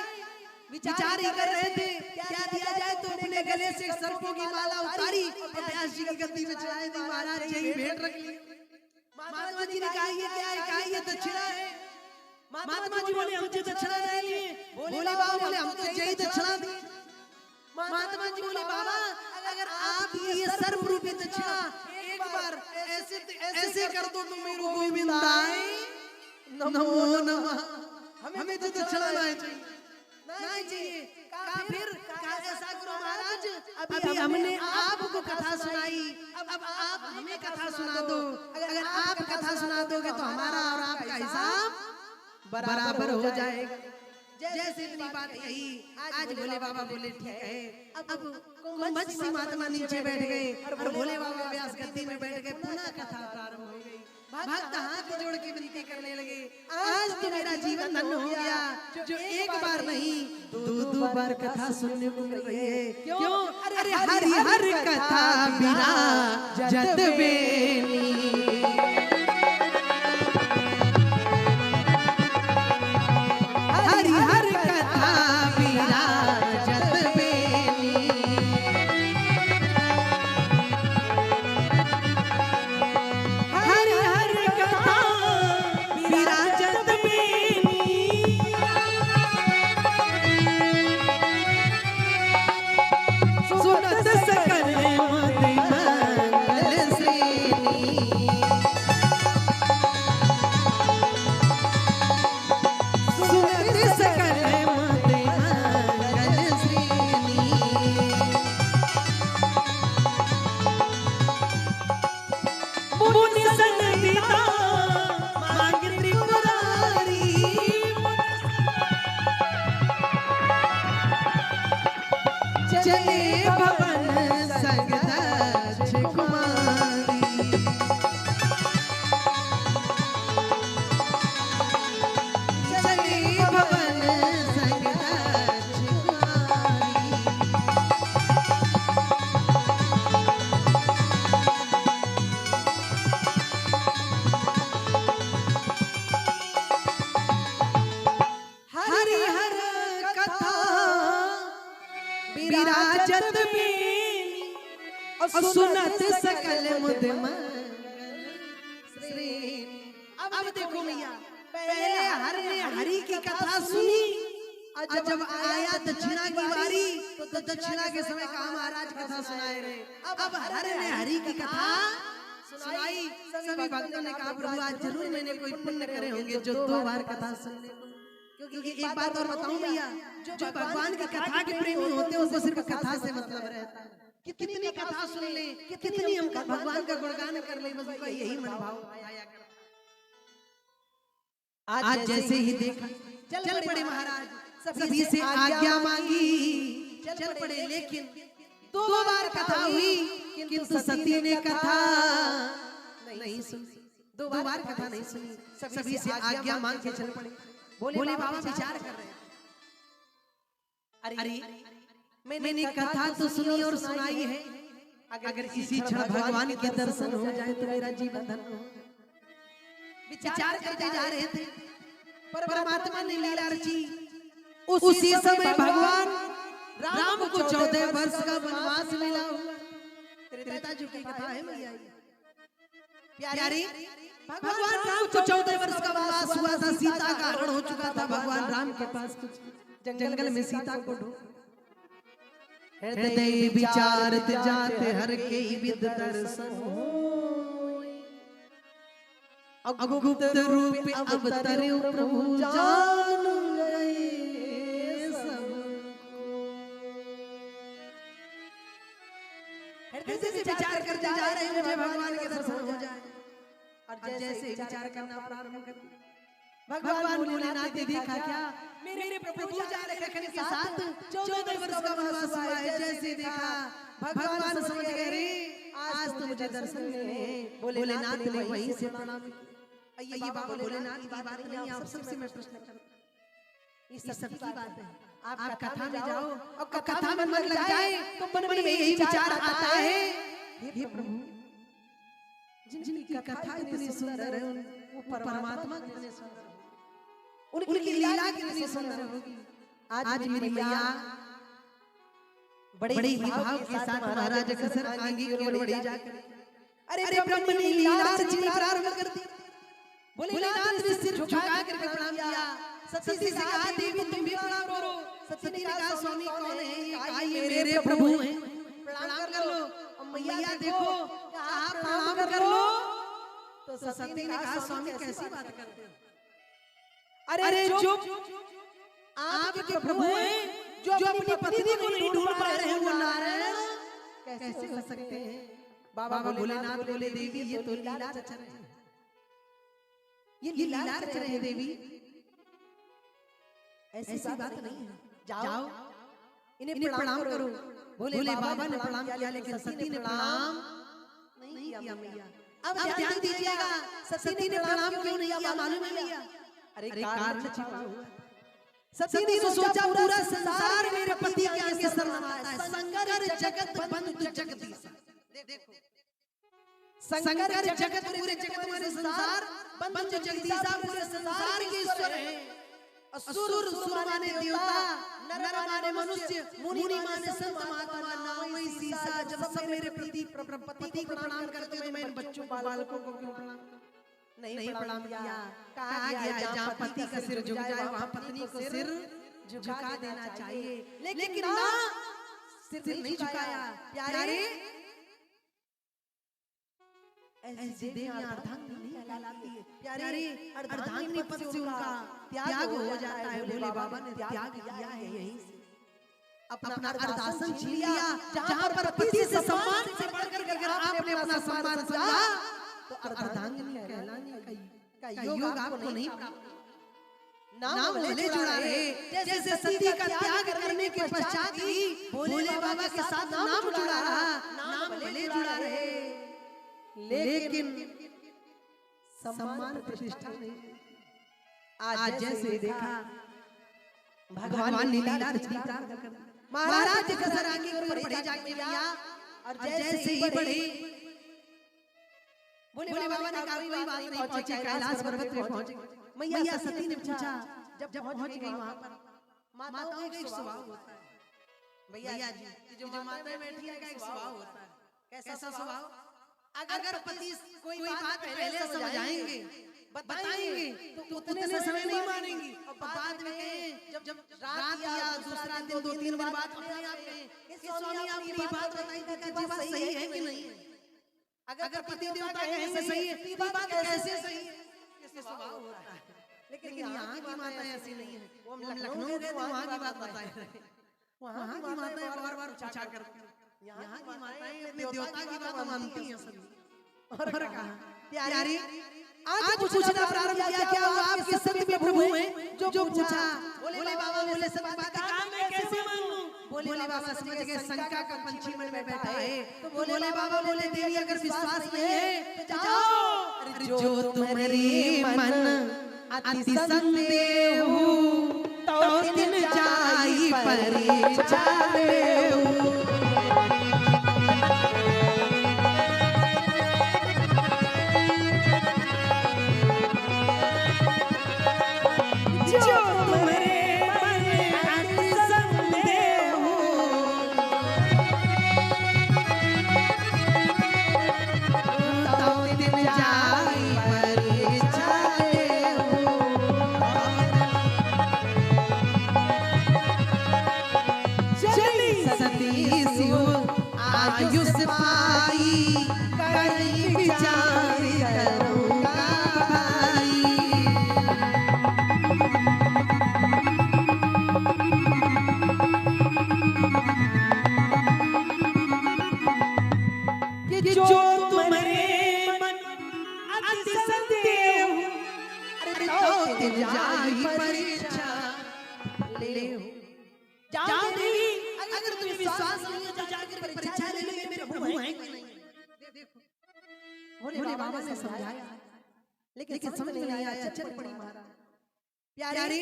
विचार ही कर रहे थे क्या दिया जाए। तो अपने गले से सर्पों की माला उतारी और व्यास जी की गद्दी में चढ़ाई दी। महाराज यही भेंट रख ली। महात्मा जी ने कहा ये क्या है, कहा ये दक्षिणा है। महात्मा जी बोले हम तो दक्षिणा नहीं लिए। भोले बाबा बोले हम तो यही दक्षिणा दी। महात्मा जी बोले बाबा अगर आप ये सर्व रूपी दक्षिणा एक बार ऐसे कर दो तो मेरे गोविंदाय नमो नमः, हमें तो दक्षिणा नहीं चाहिए। कहा फिर ऐसा करो महाराज, अभी हमने आपको कथा सुनाई, अब आप हमें कथा सुना दो। अगर आप कथा सुना दोगे तो हमारा और आपका हिसाब बराबर हो जाएगा। जैसे इतनी बात यही आज भोले बाबा बोले ठीक है। अब कुंभज सी महात्मा नीचे बैठ गए और भोले बाबा व्यास गद्दी में बैठ गए। पुनः कथा प्रारंभ हो गई। भक्त हाथ जोड़ के विनती करने लगे, आज तो मेरा जीवन धन्य हो गया जो एक बार नहीं दो बार कथा सुनने को मिल रही है। क्यों? अरे हरि हर कथा बिना जत बेनी, हरि हर कथा बिना जत बेनी, हरि हर कथा बिना जत बेनी, सुनत सकल मत मंगल श्रेणी, सुनत सकल मत मंगल श्रेणी, मुनि सनदिता मांग त्रिपुरारी, चले भवन संग दक्ष कुमारी, चले भवन संग दक्ष कुमारी, हरि हर कथा विराजत बेनी और सुनत सकल मुद मंगल श्रेणी। अब देखो भैया, पहले हर ने हरि की कथा सुनी और जब आया दक्षिणा की बारी तो दक्षिणा के समय कहा महाराज कथा सुनाए रहे। अब हर ने हरि की कथा सुनाई। सभी भक्तों ने कहा प्रभु आज जरूर मैंने कोई पुण्य करे होंगे जो 2 बार कथा सुन ले। क्योंकि एक बात और बताऊं भैया, जो भगवान की कथा के प्रेमी होते हैं उनको सिर्फ कथा से मतलब रहता है। कितनी कथा सुन ले, कितनी हम भगवान का गुणगान कर ले, बस उनका यही मनोभाव आया करता। आज जैसे ही देखा चल पड़े महाराज, सभी से आज्ञा मांगी चल पड़े। लेकिन 2 बार कथा हुई किंतु सती ने कथा नहीं सुनी। 2 बार कथा नहीं सुनी, सभी से आज्ञा मांग के चल पड़े। भोले बाबा विचार कर रहे हैं, अरे मैंने कथा तो सुनी और सुनाई है, अगर इसी क्षण भगवान के दर्शन हो जाए तो मेरा जीवन धन्य हो। विचार करते जा रहे थे, परमात्मा ने लीला रची। उसी समय भगवान राम को 14 वर्ष का वनवास मिला। त्रेता युग की कथा है भैया प्यारी। भगवान राम को 14 वर्ष का वनवास हुआ था। सीता का हरण हो चुका था। भगवान राम के पास कुछ जंगल में सीता को ढूंढ, हृदय विचारत जाते हर के विद दर्शन होय, अगुप्त रूप अवतरे प्रभु जान गए सबको। हृदय से विचार करते जा रहे हैं मुझे भगवान के दर्शन हो जाए। और जैसे विचार करना प्रारंभ कर भगवान भोलेनाथ ने देखा क्या मेरे प्रभु जा रहे हैं के साथ 14 वर्ष का वनवास हुआ है। जैसे देखा भगवान समझ गए रे आज तो मुझे दर्शन मिले। भोलेनाथ ने वहीं से प्रणाम किया। ये बाबा भोलेनाथ की बात नहीं, आप सबसे मैं प्रश्न करता हूं, ये सब की बात है। आप कथा में जाओ और कथा में मन लग जाए तो मन में यही विचार आता है, हे प्रभु जिनकी कथा इतनी सुंदर है, वो परमात्मा कितने सुंदर है, उनकी लीला कितनी सुंदर होगी। आज मेरी मैया बड़े ही भाव के साथ महाराज कसर आगे की ओर बढ़ी जाकर, अरे ब्रह्म ने लीला रचनी प्रारंभ कर दी। भोलेनाथ ने सिर झुका कर प्रणाम किया। सती से कहा देवी तुम भी प्रणाम करो। सती ने कहा स्वामी कौन है? ये मेरे प्रभु हैं, प्रणाम कर लो। मैया देखो आप प्रणाम कर लो। तो सती ने कहा स्वामी कैसी बात करते हो? अरे जो आपके प्रभु हैं, जो अपनी पत्नी को नहीं ढूंढ पा रहे हैं, वो नारायण कैसे हो सकते हैं? बाबा भोलेनाथ बोले देवी ये तो लीला रच रहे हैं, ये लीला रच रहे हैं देवी, ऐसी बात नहीं है। जाओ इन्हें प्रणाम करो। भोले बाबा ने प्रणाम किया, लेकिन सती ने प्रणाम नहीं किया मैया। अब ध्यान दीजिएगा, सती ने प्रणाम क्यों नहीं किया मालूम है मैया? अरे कारण छिपा हुआ। सती ने सोचा पूरा संसार मेरे पति के आगे सर नवाता है। संगर जगत बंधु जगदीश, देखो संगर जगत पूरे जगत में संसार बंधु जगदीश पूरे संसार के ईश्वर है। असुर सुर माने देवता, नर माने मनुष्य, मुनि माने संत, महात्मा नाम वही सीसा। जब सब मेरे पति को प्रणाम करते हो, मैं इन बच्चों बालकों को क्यों प्रणाम नहीं प्रणाम किया? कहा गया जहाँ पति का सिर झुक जाए वहाँ पत्नी को सिर झुका देना चाहिए, लेकिन ना सिर नहीं झुकाया। प्यारे ऐसी देवी अर्धांगिनी कहलाती है। प्यारे अर्धांगिनी पद से उनका त्याग हो जाता है। भोले बाबा ने त्याग किया है, यहीं से अपना अर्धासन छीन लिया। जहाँ पर पति से सम्मान से बढ़कर अगर आपने अपना सम्मान समझा तो अर्धांगिनी कहलाने का योग आपको नहीं प्राप्त। नाम भोले जुड़ा रहे। जैसे सती का त्याग करने के पश्चात ही भोले बाबा के साथ नाम जुड़ा रहा, नाम भोले जुड़ा रहे, लेकिन सम्मान प्रतिष्ठा नहीं। आज जैसे देखा भगवान लीला रचना कर महाराज कसर आगे और बढ़े जाके मैया, और जैसे ही बढ़े भोले बाबा ने कहा कोई बात नहीं, पहुंचे कैलाश पर्वत पे पहुंचे। मैया सती ने पूछा, जब पहुंच गई वहां पर, माताओं का एक स्वभाव होता है भैया जी, जो माताएं बैठी है का एक स्वभाव होता है। कैसा स्वभाव? अगर पति कोई बात पहले समझाएंगे बताएंगे तो उतने से समय नहीं मानेंगी, और बाद में कहें जब रात या दूसरा दिन 2-3 दिन बाद अपने आप कहें कि स्वामी आपने ये बात बताई थी कि बात सही है कि नहीं? अगर पति देवता कैसे सही है, ये बात कैसे सही है? इससे स्वभाव होता है। लेकिन यहाँ की माताएं ऐसी नहीं है। वो हम लखनऊ गए थे, वहाँ की बात बताए रहे, वहाँ की माताएं बार-बार पूछा करती हैं। यहाँ की माताएं अपने देवता की बात मानती हैं सभी। और कहा प्यारे आज पूछना प्रारंभ किया, क्या वो आपके सभी में प्रभु हैं? जो पूछा भोले बाबा बोले सब बात कहा मैं कैसे मानूं? भोले बाबा समझ गए शंका का पंछी मन में बैठा है। तो भोले बाबा बोले देवी अगर विश्वास नहीं है तो जाओ, जो तुम्हारी मन अति संदेह तो तिन जाई परिचाले। आयुष पाई कहीं विचार करूंगा भाई। कि जो तुम्हारे मन अति संदेह तो तिन जाई परीक्षा ले। जाओ देवी, अगर तुम्हें विश्वास नहीं है तो जाकर परीक्षा ले लो मेरे प्रभु हैं कि नहीं। देखो भोले बाबा ने समझाया, लेकिन समझ में नहीं आया, चल पड़ी मारा। प्यारे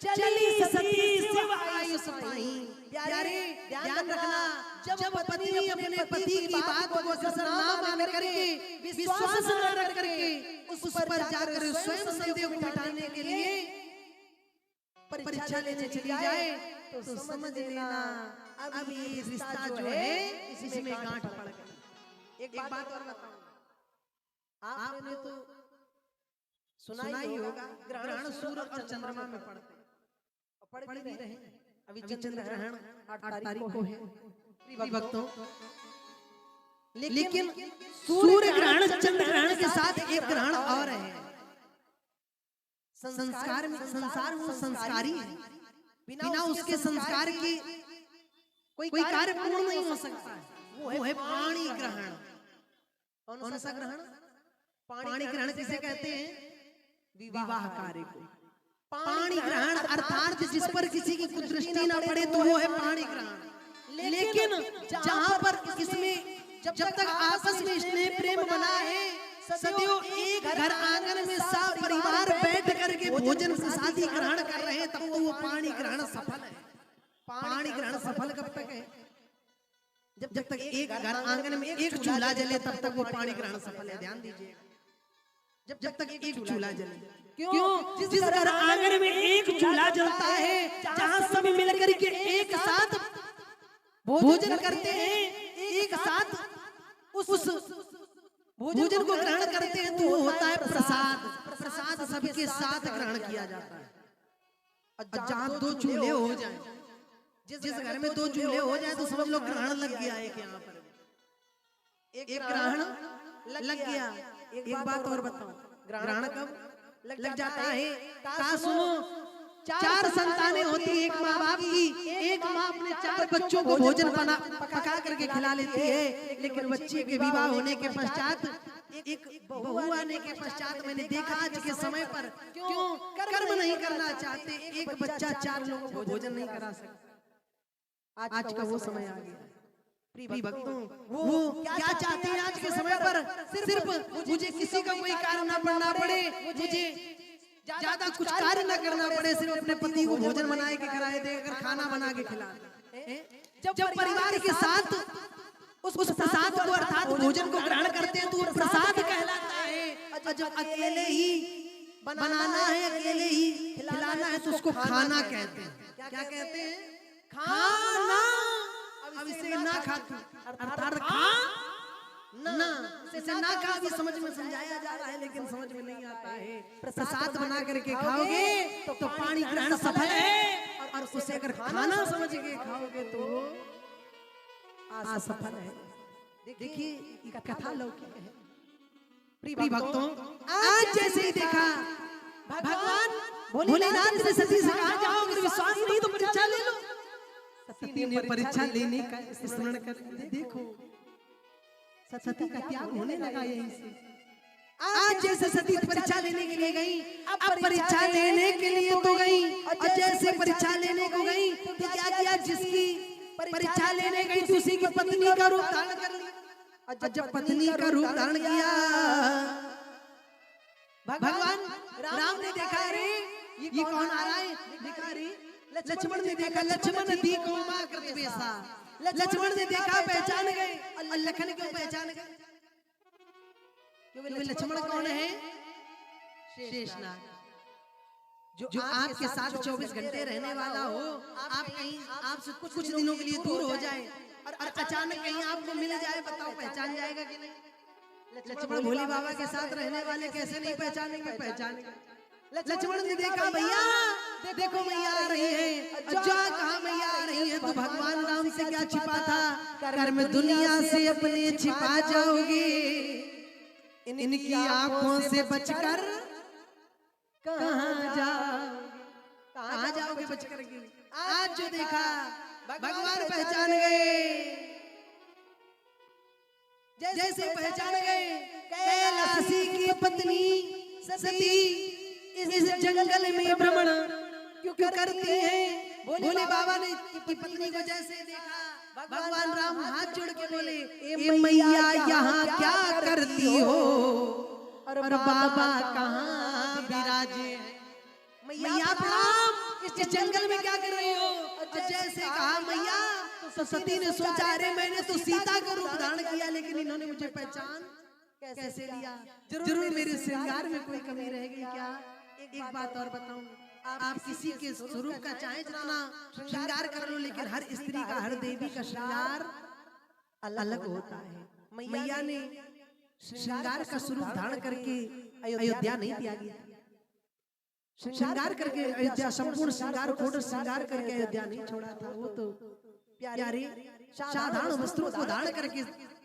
चली सती शिव आयुष पाई। प्यारे ध्यान रखना, जब पत्नी अपने पति की बात को कसर ना माने करके, विश्वास न रख करके उस पर जाकर स्वयं संदेह को मिटाने के लिए परीक्षा लेने चली जाए तो समझ लेना अब ये रिश्ता जो है इसमें गांठ पड़ गई। एक बात और बताऊं, आपने तो सुना ही होगा ग्रहण सूर्य और चंद्रमा में पड़ते पड़ भी रहे। अभी चंद्र ग्रहण 8 तारीख को है भक्तों, लेकिन सूर्य ग्रहण चंद्र ग्रहण के साथ एक ग्रहण और है। संस्कार में संसार वो संस्कारी है, बिना उसके संस्कार की कोई कार्य पूर्ण नहीं हो सकता है। वो है पाणी ग्रहण। कौन सा ग्रहण? पाणी ग्रहण किसे कहते हैं? विवाह कार्य को पाणी ग्रहण, अर्थात जिस पर किसी की कुदृष्टि ना पड़े तो वो है पाणी ग्रहण। लेकिन जहां पर इसमें जब तक आपस में स्नेह प्रेम बना है, सदियों एक घर आंगन में सब परिवार बैठ करके भोजन प्रसादी ग्रहण कर रहे हैं, तब तो वो पाणी ग्रहण सफल है। पाणी ग्रहण सफल कब तक है? जब तक एक घर आंगन में एक चूल्हा जले तब तक वो पाणी ग्रहण सफल है। ध्यान दीजिए, जब तक एक चूल्हा जले। क्यों? जिस घर आंगन में एक चूल्हा जलता है, जहां सभी मिलकर के एक साथ भोजन करते हैं, एक साथ उस भोजन को ग्रहण करते हैं, तो वो होता है प्रसाद। प्रसाद सबके साथ ग्रहण किया जाता है। और जहां 2 चूल्हे हो जाएं, जिस घर में 2 चूल्हे हो जाए तो समझ लो ग्रहण लग गया एक यहाँ पर, एक ग्रहण लग गया। एक बात और बताओ, ग्रहण कब लग जाता है? कहा सुनो, 4 संतानें होती है एक माँ बाप की। एक माँ अपने 4 बच्चों को भोजन पका करके खिला लेती है, लेकिन बच्चे के विवाह होने के पश्चात, एक बहू आने के पश्चात मैंने देखा आज के समय पर क्यों कर्म नहीं करना चाहते, एक बच्चा 4 लोगों को भोजन नहीं करा सकता। आज का वो समय आ गया प्रिय भक्तों। वो क्या चाहते हैं आज के समय पर? सिर्फ मुझे किसी का कोई कार्य ना पड़ना पड़े, मुझे ज्यादा कुछ कार्य न करना पड़े, सिर्फ अपने पति को भोजन बना के खिलाए देकर खाना बना के खिला दे। जब परिवार के साथ उस प्रसाद को अर्थात भोजन को ग्रहण करते हैं तो वो प्रसाद कहलाता है। और जब अकेले ही बनाना है, अकेले ही खिलाना है तो उसको खाना कहते हैं। क्या कहते हैं? खाना। अब इसे ना खा अर्थात खा ना, इसे ना खा भी समझ में समझाया जा रहा है, लेकिन समझ में नहीं आता है। प्रसाद बना करके खाओगे तो पाणी ग्रहण सफल है, और उसे अगर खाना समझ के खाओगे तो असफल है। देखिए कथा लौकिक है प्रिय भक्तों। आज जैसे ही देखा भगवान भोलेनाथ ने सती से कहा, जाओ अगर विश्वास नहीं तो परीक्षा ले लो। सती ने परीक्षा लेने का स्मरण कर, देखो सती का त्याग होने लगा यहीं से। आज जैसे सती परीक्षा लेने के लिए गई, अब परीक्षा लेने के लिए तो गई, और जैसे परीक्षा लेने को गई तो क्या किया? जिसकी परीक्षा लेने गई तो उसी की पत्नी का रूप धारण कर लिया। और जब पत्नी का रूप धारण किया, भगवान राम ने देखा, अरे ये कौन आ रहा है? भिखारी। लक्ष्मण ने देखा, लक्ष्मण दी कौमा कृत बेसा। लक्ष्मण ने देखा, पहचान गए। और लखन क्यों पहचान गए? क्योंकि लक्ष्मण कौन है? शेषनाग, जो आपके साथ 24 घंटे रहने वाला हो। आप कहीं आपसे कुछ दिनों के लिए दूर हो जाए और अचानक कहीं आपको मिल जाए, बताओ पहचान जाएगा कि नहीं? लक्ष्मण भोले बाबा के साथ रहने वाले कैसे नहीं पहचानेंगे? पहचानेंगे। लक्ष्मण ने देखा, भैया देखो मैया आ रही है। जा कहा मैया आ रही है? तो भगवान राम से क्या छिपा था? कर्म दुनिया से अपने छिपा जाओगे, इनकी आंखों से बचकर कहाँ जाओगे बचकर के? आज जो देखा भगवान पहचान गए। जैसे पहचान गए, कैलाशी की पत्नी सती इस जंगल में भ्रमण क्यों करती है? भोले बाबा ने पत्नी को जैसे देखा, भगवान राम हाथ जोड़ के बोले, ए मैया यहाँ क्या करती हो? और बाबा कहाँ विराजे? मैया प्रणाम, इस जंगल में क्या कर रही हो? और जैसे कहा मैया तो सती ने सोचा अरे मैंने तो सीता का रूप धारण किया लेकिन इन्होंने मुझे पहचान कैसे लिया, जरूर मेरे श्रृंगार में कोई कमी रह गई क्या। एक बात और बताऊं, आप किसी के स्वरूप का चाहे जितना श्रृंगार कर लो लेकिन हर स्त्री का हर देवी का श्रृंगार अलग होता है। मैया ने श्रृंगार का स्वरूप धारण करके अयोध्या नहीं त्यागी, श्रृंगार करके अयोध्या संपूर्ण श्रृंगार खोड़ श्रृंगार करके अयोध्या नहीं छोड़ा था। वो तो प्यारे साधारण वस्त्रों को धारण करके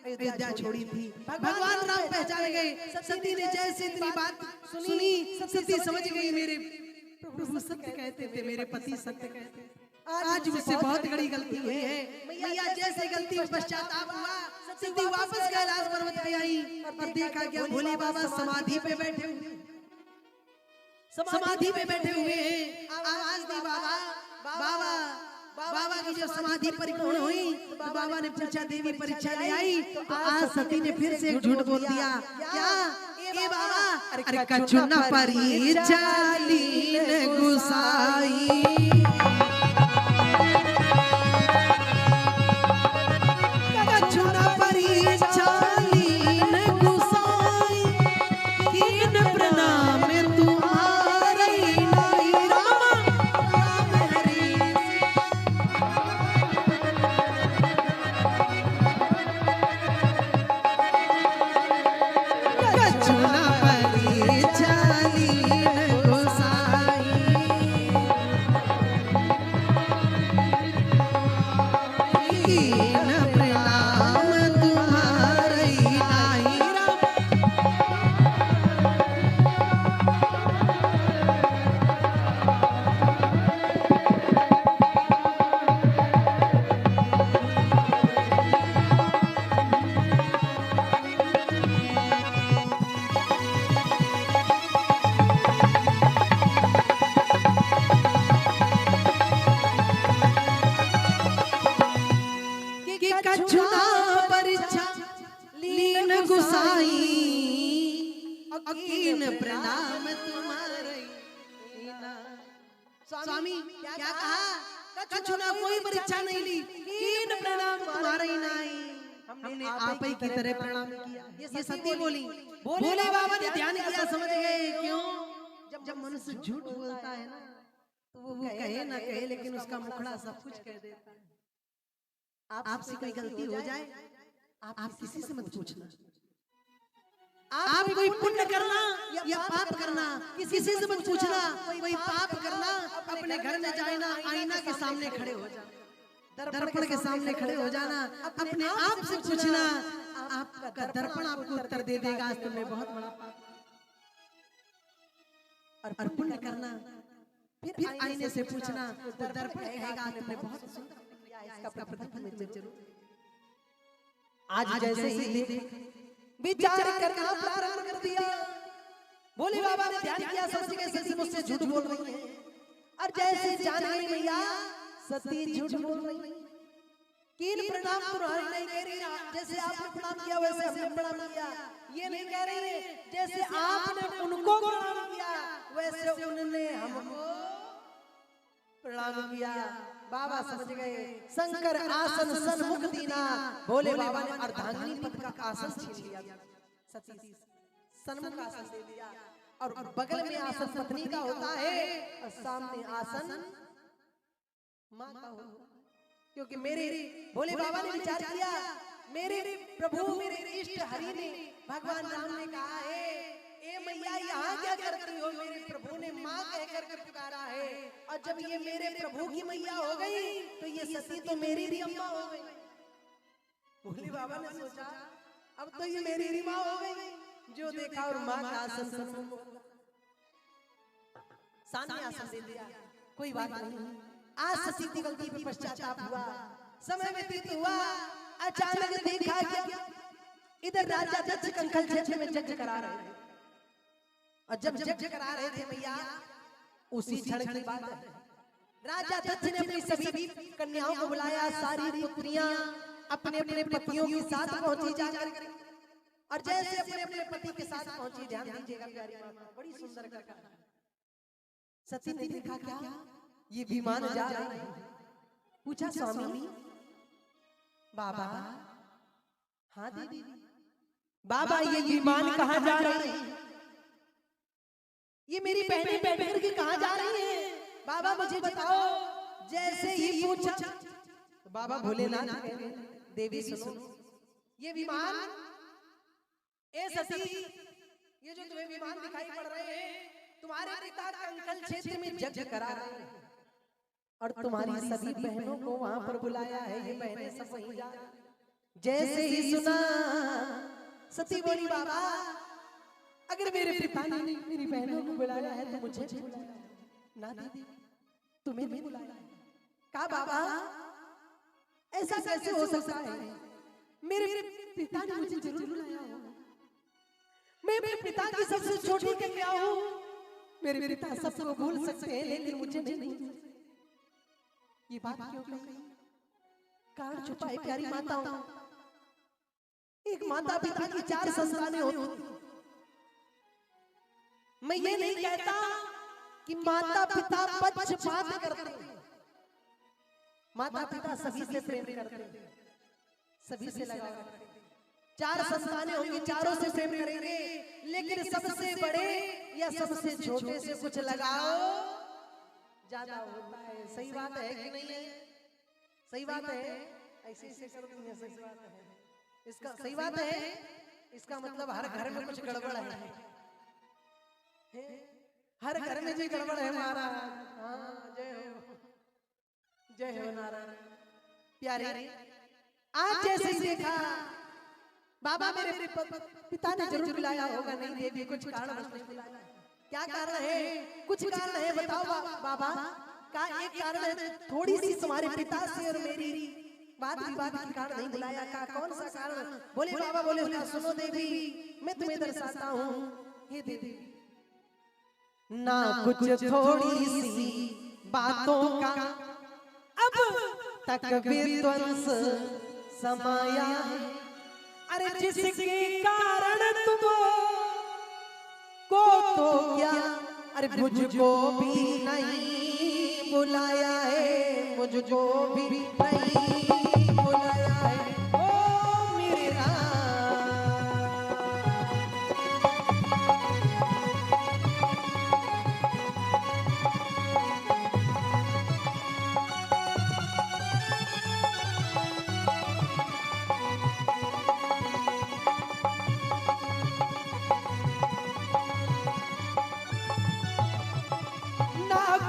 अयोध्या छोड़ी थी। भगवान राम पहचान गए। सती ने जैसे इतनी बात सुनी, सती समझ गई मेरे प्रभु सत्य कहते थे, मेरे पति सत्य कहते थे। आज मुझसे बहुत बड़ी गलती हुई है। मैया जैसे गलती पश्चाताप हुआ, सती वापस कैलाश पर्वत पे आई और देखा क्या भोले बाबा समाधि पे बैठे हुए, समाधि पे बैठे हुए हैं। आवाज दी बाबा, बाबा बाबा की जब समाधि परिपूर्ण हुई तो बाबा ने पूछा देवी परीक्षा ले आई, तो आज सती ने फिर से एक झूठ बोल दिया। क्या ए बाबा, अरे कछुना परीक्षा लीन गुसाई, कछुना परीक्षा लीन गुसाई, कीन प्रणाम तुम्हारे नाई रामा राम हरि। कछुना परीक्षा लीन गुसाई, कीन प्रणाम तुम्हारे नाई राम। कि कछुना परीक्षा लीन गुसाई, अकीन प्रणाम तुम्हारे नाई। स्वामी क्या कहा, कछुना कोई परीक्षा नहीं ली, कीन प्रणाम तुम्हारे नाई, हमने आप ही की तरह प्रणाम किया। ये सती बोली। भोले बाबा ने ध्यान किया, समझ गए क्यों, जब मनुष्य झूठ बोलता है ना तो वो कहे ना कहे लेकिन उसका मुखड़ा सब कुछ कह देता है। आपसे कोई गलती हो जाए आप किसी से मत पूछना, आप कोई पुण्य करना या पाप करना किसी से मत पूछना। कोई पाप करना अपने घर में जाना, आईना के सामने खड़े हो जाना, दर्पण के सामने खड़े हो जाना, अपने आप से पूछना, आपका दर्पण आपको उत्तर दे देगा आज तुमने बहुत बड़ा पाप। और पुण्य करना फिर आईने से पूछना तो दर्पण कहेगा तुमने बहुत सुंदर किया, इसका प्रतिफल मुझे जरूर। आज जैसे ही विचार करना प्रारंभ कर दिया, भोले बाबा ने ध्यान किया, समझ गए सती मुझसे झूठ बोल रही है। और जैसे जान गई मैया सती झूठ बोल रही है, कीन प्रणाम तुम्हारे नहीं कह रही, जैसे आपने प्रणाम किया वैसे हमने प्रणाम किया। ये नहीं कह रही है जैसे आपने उनको प्रणाम किया वैसे उन्होंने हमको प्रणाम किया। बाबा समझ गए, शंकर आसन सन्मुख दीना। भोले बाबा ने अर्धांगिनी पद का आसन छीन लिया, सती सन्मुख आसन दे दिया, और बगल में आसन पत्नी का होता है और सामने आसन मां का होता है। क्योंकि मेरे भोले बाबा ने विचार किया, मेरे प्रभु मेरे इष्ट हरि ने भगवान राम ने कहा है ए मैया यहाँ क्या करती हो, मेरे प्रभु ने माँ कहकर के पुकारा है, और जब ये मेरे प्रभु की मैया हो गई तो ये सती तो मेरी भी अम्मा हो गई। भोले बाबा ने सोचा अब तो ये मेरी भी माँ हो गई, जो देखा और माँ का आसन सामने आसन दे दिया। कोई बात नहीं, आज सती की गलती पर पश्चाताप हुआ, समय व्यतीत हुआ। अचानक देखा क्या इधर राजा दक्ष कंकल क्षेत्र में यज्ञ करा रहे थे, और जब यज्ञ करा रहे थे भैया उसी क्षण की बात है, राजा दक्ष ने अपनी सभी कन्याओं को बुलाया, सारी पुत्रियां अपने अपने पतियों के साथ पहुंची जाकर, और जैसे अपने अपने पति के साथ पहुंची, ध्यान दीजिएगा प्यारी माता, बड़ी सुंदर कर सती ने देखा क्या ये विमान जा रहा है। पूछा स्वामी बाबा, हाँ देवी, बाबा ये विमान कहाँ जा रही है? ये मेरी बहनें बैठ करके कहाँ जा रही हैं? बाबा मुझे बताओ। जैसे ही पूछा तो बाबा भोलेनाथ कहे, देवी सुनो, ये विमान, ए सती, ये जो तुम्हें विमान दिखाई पड़ रहे हैं, तुम्हारे पिता कंकल क्षेत्र में यज्ञ करा रहे हैं और तुम्हारी सभी बहनों को वहां पर बुलाया है। ये बहनें सब वहीं जा। जैसे ही सुना सती बोली, बाबा अगर मेरे पिता ने मेरी बहनों को बुलाया है तो मुझे भी बुलाया ना दीदी, तुम्हें भी बुलाया है। कहा बाबा ऐसा कैसे हो सकता है? मेरे पिता ने मुझे जरूर बुलाया हो। मैं मेरे पिता की सबसे छोटी कन्या हूँ। मेरे पिता सबको भूल सकते हैं लेकिन मुझे नहीं। ये बात क्यों कही? कारण छुपाए प्यारी माताओं। एक माता पिता की 4 संतानें होती। मैं ये नहीं कहता कि माता पिता पक्षपात करते हैं। माता पिता सभी से प्रेम करते हैं, सभी से लगाव रखते हैं। 4 संतानें होंगी, चारों से प्रेम करेंगे, लेकिन सबसे बड़े या सबसे छोटे से कुछ लगाओ ज्यादा होता है। सही बात है कि नहीं है? सही बात है। ऐसे ऐसे करती है, सही बात है। इसका सही बात है। इसका मतलब हर घर में कुछ गड़बड़ है। हर घर में जो गड़बड़ है महाराज। हाँ, जय हो नारायण। प्यारे, आज जैसे देखा बाबा मेरे पिता ने जरूर बुलाया होगा। नहीं देवी, कुछ कारण नहीं बुलाया। क्या कारण है? कुछ कारण है, बताओ बाबा। का एक कारण है, थोड़ी सी तुम्हारे पिता से और मेरी बात विवाद के कारण नहीं बुलाया। का कौन सा कारण? बोले बाबा, बोले उसका सुनो देवी, मैं तुम्हें दर्शाता हूँ। हे देवी, ना कुछ थोड़ी सी बातों का अब तक विध्वंस समाया है। अरे जिसके कारण तुम को तो क्या, अरे मुझको भी नहीं बुलाया है, मुझको भी नहीं बुलाया है। ओ मेरे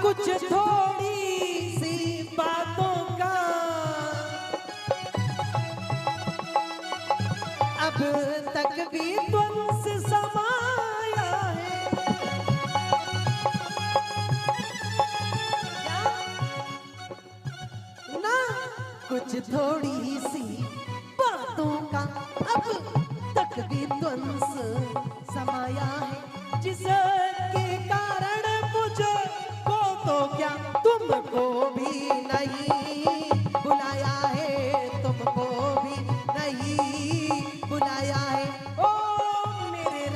कुछ थोड़ी सी बातों का अब तक भी विध्वंस समाया है। ना कुछ थोड़ी सी बातों का अब तक भी विध्वंस समाया है। जिसके कारण मुझे तो क्या तुमको भी नहीं बुलाया है, तुमको भी नहीं बुलाया है। ओ मेरे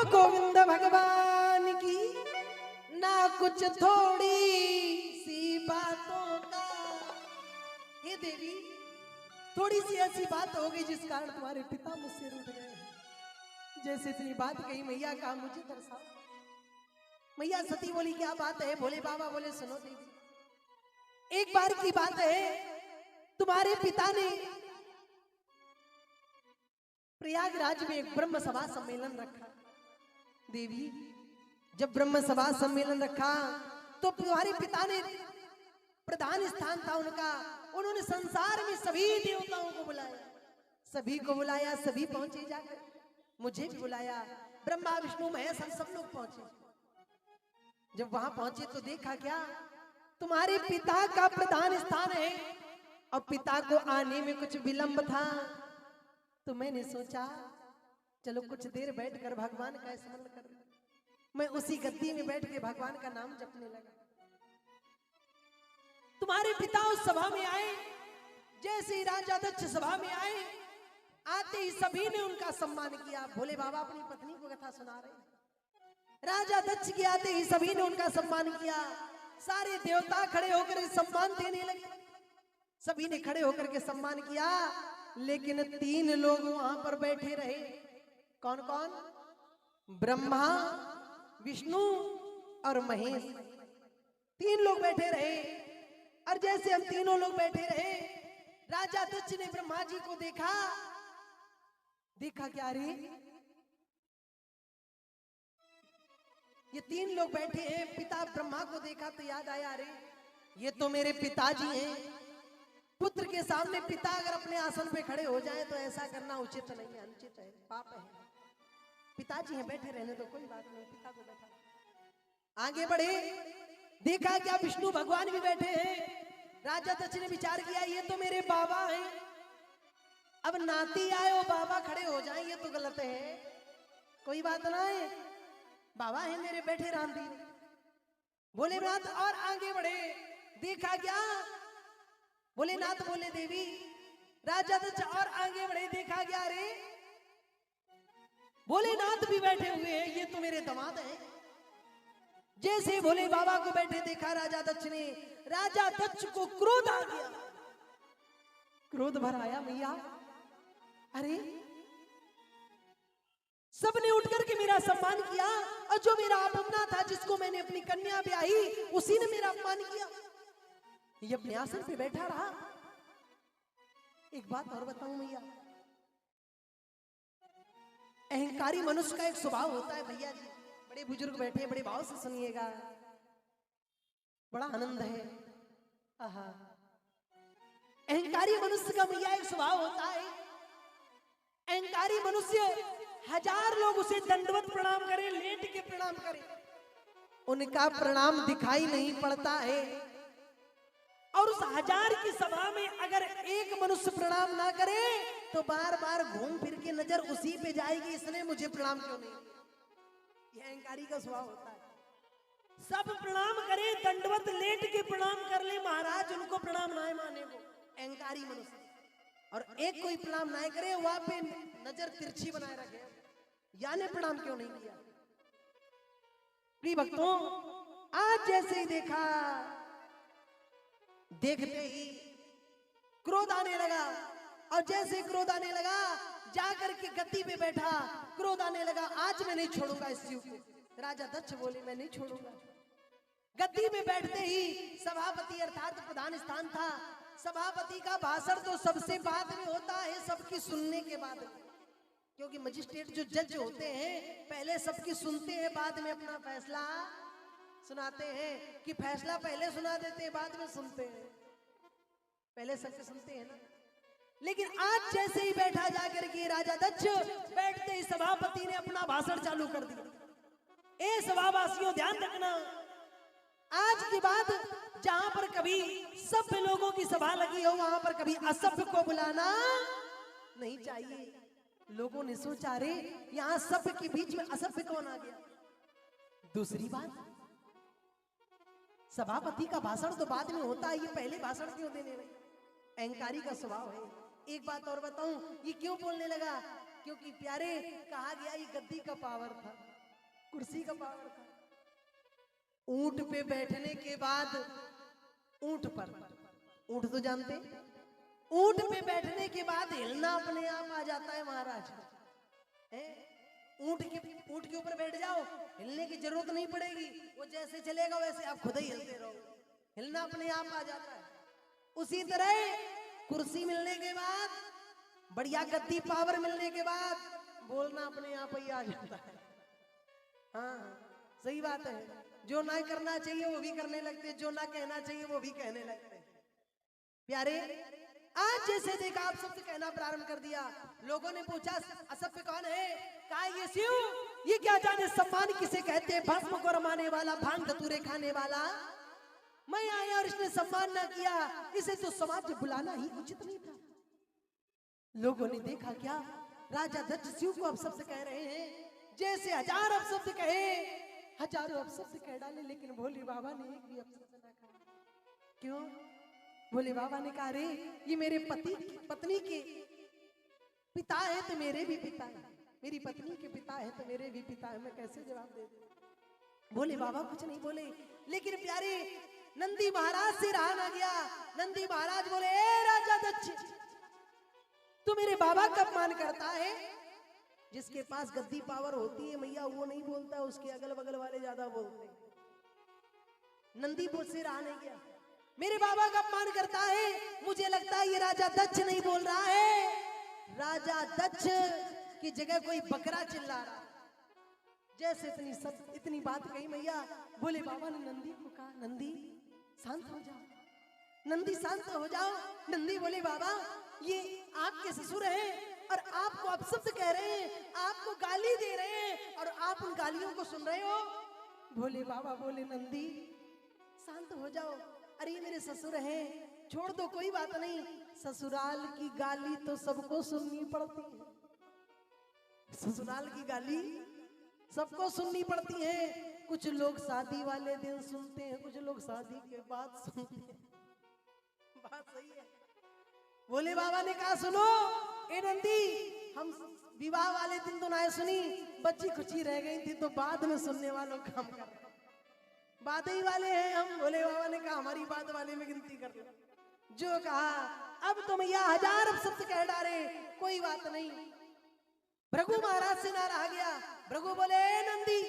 गोविंद भगवान की। ना कुछ थोड़ी सी बातों का। ये देवी, थोड़ी सी ऐसी बात हो गई जिस कारण तुम्हारे पिता मुझसे रूठ गए। जैसे इतनी बात कही मैया, का मुझे दर्शाओ। मैया सती बोली, क्या बात है? बोले बाबा, बोले सुनो देवी, एक बार की बात है, तुम्हारे पिता ने प्रयागराज में एक ब्रह्म सभा सम्मेलन रखा। देवी, जब ब्रह्म सभा सम्मेलन रखा तो तुम्हारे पिता ने, प्रधान स्थान था उनका, उन्होंने संसार में सभी देवताओं को बुलाया, सभी को बुलाया, सभी पहुंचे जाकर। मुझे भी बुलाया, ब्रह्मा विष्णु महेश हम सब लोग पहुंचे। जब वहां पहुंचे तो देखा क्या, तुम्हारे पिता का प्रधान स्थान है और पिता को आने में कुछ विलंब था। तो मैंने सोचा चलो कुछ देर बैठकर भगवान का स्मरण कर लूं। मैं उसी गद्दी में बैठ के भगवान का नाम जपने लगा। तुम्हारे पिता उस सभा में आए, जैसे ही राजा दक्ष सभा में आए, आते ही सभी ने उनका सम्मान किया। भोले बाबा अपनी पत्नी को कथा सुना रहे। राजा दक्ष के आते ही सभी ने उनका सम्मान किया। सारे देवता खड़े होकर सम्मान देने लगे। सभी ने खड़े होकर के सम्मान किया, लेकिन 3 लोग वहां पर बैठे रहे। कौन कौन? ब्रह्मा, विष्णु और महेश। 3 लोग बैठे रहे। और जैसे हम तीनों लोग बैठे रहे, राजा दक्ष ने ब्रह्मा जी को देखा। देखा क्या रे, ये 3 लोग बैठे हैं। पिता ब्रह्मा को देखा तो याद आया, अरे ये तो मेरे पिताजी हैं। पुत्र के सामने पिता अगर अपने आसन पे खड़े हो जाए तो ऐसा करना उचित नहीं है, अनुचित है, पाप है। पिताजी हैं, बैठे रहने तो कोई बात नहीं। पिता को बैठा। आगे बढ़े, देखा क्या विष्णु भगवान भी बैठे हैं। राजा दक्ष ने विचार किया, ये तो मेरे बाबा हैं। अब नाती आए और बाबा खड़े हो जाए, ये तो गलत है। कोई बात ना है, बाबा है मेरे, बैठे रामदी भोलेनाथ। और आगे बढ़े, देखा क्या भोलेनाथ बोले देवी। राजा दक्ष और आगे बढ़े, देखा क्या रे भोलेनाथ भी बैठे हुए हैं, ये तो मेरे दामाद हैं। जैसे भोले बाबा को बैठे देखा राजा दक्ष ने, राजा दक्ष को क्रोध आ गया। क्रोध भर आया, मैया अरे सबने उठकर के मेरा सम्मान किया, और जो मेरा अपना था, जिसको मैंने अपनी कन्या ब्याही, उसी ने मेरा अपमान किया। ये अपने आसन पे बैठा रहा। एक बात और बताऊं मैया, अहंकारी मनुष्य का एक स्वभाव होता है भैया जी। बड़े बुजुर्ग बैठे हैं, बड़े भाव से सुनिएगा, बड़ा आनंद है। आहा, अहंकारी मनुष्य का भैया एक स्वभाव होता है। अहंकारी मनुष्य 1000 लोग उसे दंडवत प्रणाम करें, लेट के प्रणाम करें, उनका प्रणाम दिखाई नहीं पड़ता है। और उस 1000 की सभा में अगर एक मनुष्य प्रणाम ना करे तो बार बार घूम फिर के नजर उसी पे जाएगी, इसने मुझे प्रणाम क्यों नहीं। यह अहंकारी का स्वभाव होता है। सब प्रणाम करे, दंडवत लेट के प्रणाम कर ले महाराज, उनको प्रणाम ना माने वो अहंकारी मनुष्य। और एक कोई प्रणाम ना करे, वहां पे नजर तिरछी बनाए रखे, यानी प्रणाम क्यों नहीं किया। प्रिय भक्तों, आज जैसे ही देखा, देखते ही क्रोध आने लगा। और जैसे क्रोध आने लगा, जाकर के गद्दी पे बैठा। क्रोध आने लगा, आज मैं नहीं छोड़ूंगा इस शिव को। राजा दक्ष बोले, मैं नहीं छोड़ूंगा। गद्दी में बैठते ही सभापति अर्थात प्रधान स्थान था। सभापति का भाषण तो सबसे बाद में होता है, सबकी सुनने के बाद में। क्योंकि मजिस्ट्रेट जो जज होते हैं, पहले सबकी सुनते हैं, बाद में अपना फैसला सुनाते हैं। कि फैसला पहले सुना देते हैं, बाद में सुनते हैं, पहले सबसे सुनते हैं ना। लेकिन आज जैसे ही बैठा जाकर के राजा दक्ष, बैठते ही सभापति ने अपना भाषण चालू कर दिया। ए सभावासियों, ध्यान रखना, आज के बाद जहां पर कभी सभ्य लोगों की सभा लगी हो, वहां पर कभी असभ्य को बुलाना नहीं चाहिए। लोगों ने सोचा, रे यहां सभ्य के बीच में असभ्य कौन आ गया। दूसरी बात, सभापति का भाषण तो बाद में होता है, ये पहले भाषण क्यों देने लगे। अहंकारी का स्वभाव है। एक बात और बताऊं, ये क्यों बोलने लगा, क्योंकि प्यारे कहा गया ये गद्दी का पावर था, कुर्सी का पावर था। ऊंट पे बैठने के बाद, ऊंट पर, ऊंट तो जानते, ऊंट पे बैठने के बाद हिलना अपने आप आ जाता है महाराज। ऊंट के ऊपर बैठ जाओ, हिलने की जरूरत नहीं पड़ेगी, वो जैसे चलेगा वैसे आप खुद ही हिलते रहो, हिलना अपने आप आ जाता है। उसी तरह कुर्सी मिलने के बाद, बढ़िया गद्दी पावर मिलने के बाद, बोलना अपने आप ही आ जाता है। हाँ सही बात है, जो ना करना चाहिए वो भी करने लगते, जो ना कहना चाहिए वो भी कहने लगते। प्यारे, आज जैसे देखा आप सबसे कहना प्रारंभ कर दिया। लोगों ने पूछा असभ्य कौन है, कहा ये शिव, ये क्या जाने सम्मान किसे कहते हैं, भस्म को रमाने वाला, भांग धतूरे खाने वाला। मैं आया और इसने सम्मान ना किया, इसे तो समाज में बुलाना ही उचित नहीं था। लोगों ने देखा क्या, राजा दक्ष शिव को अपशब्द कह रहे हैं, जैसे हजार अपशब्द कहे, हजारों अपशब्द कह डाले, लेकिन भोले बाबा ने एक भी अपशब्द ना कहा। क्यों? भोले बाबा ने कहा, रे ये मेरे पत्नी के पिता है तो मेरे भी पिता है, मेरी पत्नी के पिता है तो मेरे भी पिता है, मैं कैसे जवाब दे दूं? भोले बाबा कुछ नहीं बोले, लेकिन प्यारे नंदी महाराज से रहा ना गया। नंदी महाराज बोले, ए राजा दक्ष, तू मेरे बाबा का अपमान करता है। जिसके पास गद्दी पावर होती है मैया, वो नहीं बोलता, उसके अगल बगल वाले ज्यादा बोलते हैं। नंदी बोल से रहा नहीं गया, मेरे बाबा का अपमान करता है। मुझे लगता है ये राजा दक्ष नहीं बोल रहा है, राजा दक्ष की जगह कोई बकरा चिल्ला रहा। जैसे इतनी बात कही मैया, भोले बाबा ने नंदी को कहा, नंदी शांत हो जाओ, नंदी शांत हो जाओ। नंदी बोले, बाबा ये आपके ससुर हैं और आपको अपशब्द कह रहे हैं, आपको गाली दे रहे हैं और आप उन गालियों को सुन रहे हो। भोले बाबा बोले, नंदी शांत हो जाओ, अरे ये मेरे ससुर हैं, छोड़ दो, कोई बात नहीं। ससुराल की गाली तो सबको सुननी पड़ती है, ससुराल की गाली सबको सुननी पड़ती है। कुछ लोग शादी वाले दिन सुनते हैं, कुछ लोग शादी के बाद सुनते हैं। बात सही है। भोले बाबा ने कहा, सुनो ए नंदी, हम विवाह वाले दिन तो ना सुनी, बच्ची खुची रह गई थी तो बाद में सुनने वालों का हम कर, बात ही वाले हैं हम। भोले बाबा ने कहा, हमारी बात वाले में गिनती कर लो। जो कहा, अब तो मैया हजार अपशब्द कह डाले, कोई बात नहीं। भृगु महाराज से ना रहा गया। भृगु बोले, नंदी,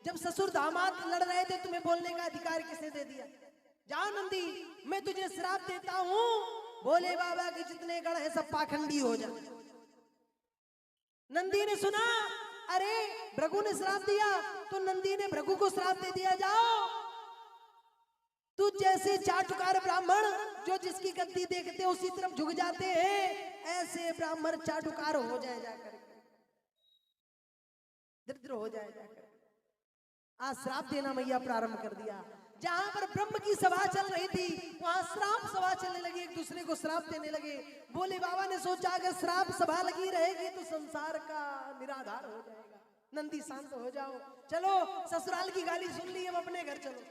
जब ससुर दामाद लड़ रहे थे, तुम्हें बोलने का अधिकार किसने दे दिया? जाओ नंदी, मैं तुझे श्राप देता हूं, भोले बाबा के जितने गण है सब पाखंडी हो जाए। नंदी ने सुना, अरे भृगु ने श्राप दिया, तो नंदी ने भृगु को श्राप दे दिया, जाओ तू जैसे चाटुकार ब्राह्मण जो जिसकी गद्दी देखते हैं उसी तरफ झुक जाते हैं, ऐसे ब्राह्मण चाटुकार हो जाए, जाकर दरिद्र हो जाए जाकर। आज श्राप देना मैया प्रारंभ कर दिया। जहां पर ब्रह्म की सभा चल रही थी, वहां श्राप सभा चलने लगी, एक दूसरे को श्राप देने लगे। भोले बाबा ने सोचा, अगर श्राप सभा लगी रहेगी तो संसार का निराधार हो जाएगा। नंदी शांत हो जाओ, चलो ससुराल की गाली सुन ली, अब अपने घर चलो।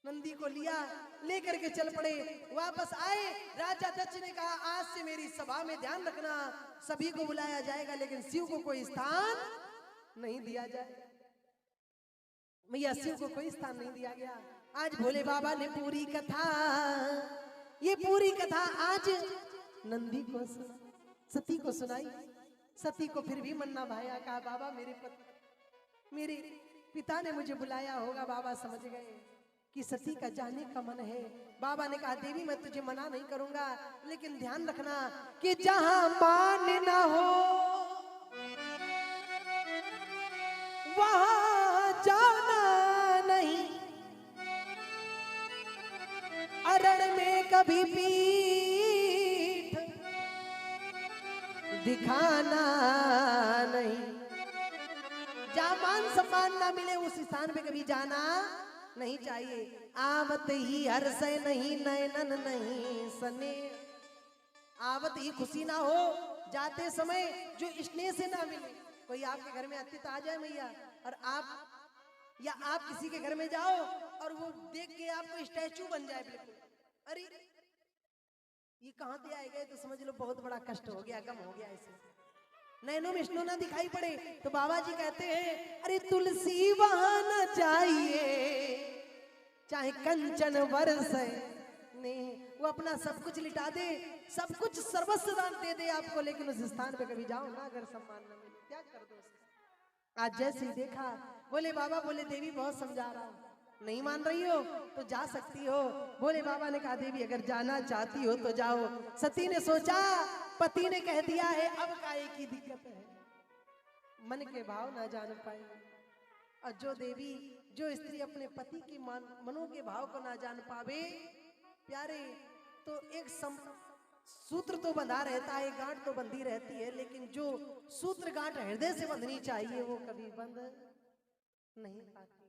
नंदी को लिया, लेकर के चल पड़े। वापस आए, राजा दक्ष ने कहा, आज से मेरी सभा में ध्यान रखना, सभी को बुलाया जाएगा लेकिन शिव को कोई स्थान नहीं दिया जाए। मैया शिव को कोई स्थान नहीं दिया गया। आज भोले बाबा ने पूरी कथा, ये पूरी कथा आज नंदी को सती को सुनाई। सती को फिर भी मन ना भाया, कहा, बाबा मेरे पिता ने मुझे बुलाया होगा, बाबा समझ गए कि सती का जाने का मन है। बाबा ने कहा, देवी मैं तुझे मना नहीं करूंगा, लेकिन ध्यान रखना कि जहां मान ना हो वहां जाना नहीं, अरण में कभी पीठ दिखाना नहीं। जहां मान सम्मान ना मिले उस स्थान पे कभी जाना नहीं चाहिए। आवत ही हर्ष नहीं, नयनन नहीं सने, आवत ही खुशी ना हो, जाते समय जो स्नेह से ना मिले। कोई आपके घर में अतिथि आ जाए मैया, और आप किसी के घर में जाओ और वो देख के आपको स्टैचू बन जाए बिल्कुल, अरे ये कहां से आए गए, तो समझ लो बहुत बड़ा कष्ट हो गया, गम हो गया। इसे नैनों में स्नो ना दिखाई पड़े तो बाबा जी कहते हैं, अरे तुलसी वहां न चाहिए चाहे कंचन बरसे ने, वो अपना सब कुछ लिटा दे, सब कुछ सर्वस्व दान दे दे आपको, लेकिन उस स्थान पे कभी जाओ ना, अगर सम्मान न मिले त्याग कर दो उसका। आज जैसे ही देखा, बोले बाबा, बोले देवी बहुत समझा रहा हूं, नहीं मान रही हो तो जा सकती हो। बोले बाबा ने कहा, देवी अगर जाना चाहती हो तो जाओ। सती ने सोचा, पति ने कह दिया है, अब काहे की दिक्कत है, मन के भाव ना जान पाए। और जो देवी, जो स्त्री अपने पति की मनों के भाव को ना जान पावे प्यारे, तो एक सूत्र तो बंधा रहता है, गांठ तो बंधी रहती है, लेकिन जो सूत्र गांठ हृदय से बंधनी चाहिए वो कभी बंध नहीं पाती।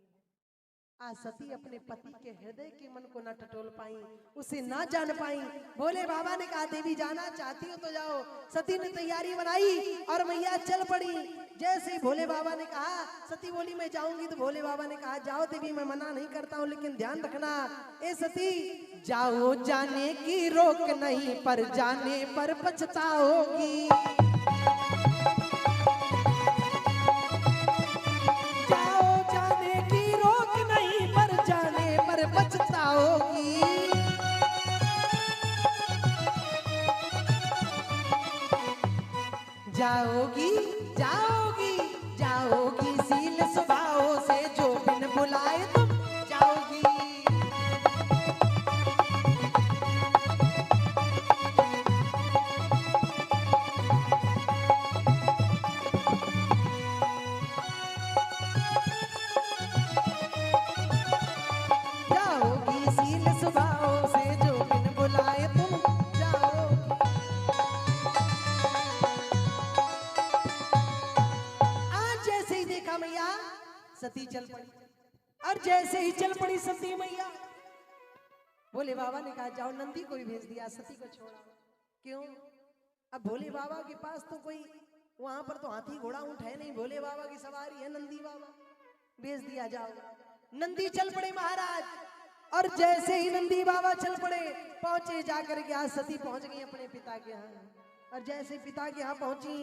आज सती अपने पति के हृदय के मन को न टटोल पाई, उसे ना जान पाई। भोले बाबा ने कहा देवी जाना चाहती हो तो जाओ। सती ने तैयारी बनाई और मैया चल पड़ी। जैसे ही भोले बाबा ने कहा, सती बोली मैं जाऊंगी, तो भोले बाबा ने कहा जाओ देवी, मैं मना नहीं करता हूँ, लेकिन ध्यान रखना ए सती, जाओ जाने की रोक नहीं, पर जाने पर पछताओगी। पछताओगी। जाओगी जाओगी जाओगी सील स्वभाव से, जो बिन बुलाए तुम जाओगी। सती चल पड़ी, और जैसे ही चल पड़ी सती मैया, भोले बाबा ने कहा जाओ, नंदी को भी भेज दिया, सती को छोड़ा। क्यों? अब भोले बाबा के पास तो कोई वहां पर तो हाथी घोड़ा ऊंट है नहीं, भोले बाबा की सवारी है नंदी बाबा, भेज दिया जाओ। नंदी चल पड़े महाराज, और जैसे ही नंदी बाबा चल पड़े, पहुंचे जाकर के आज सती पहुंच गई अपने पिता के यहाँ। और जैसे पिता के यहाँ पहुंची,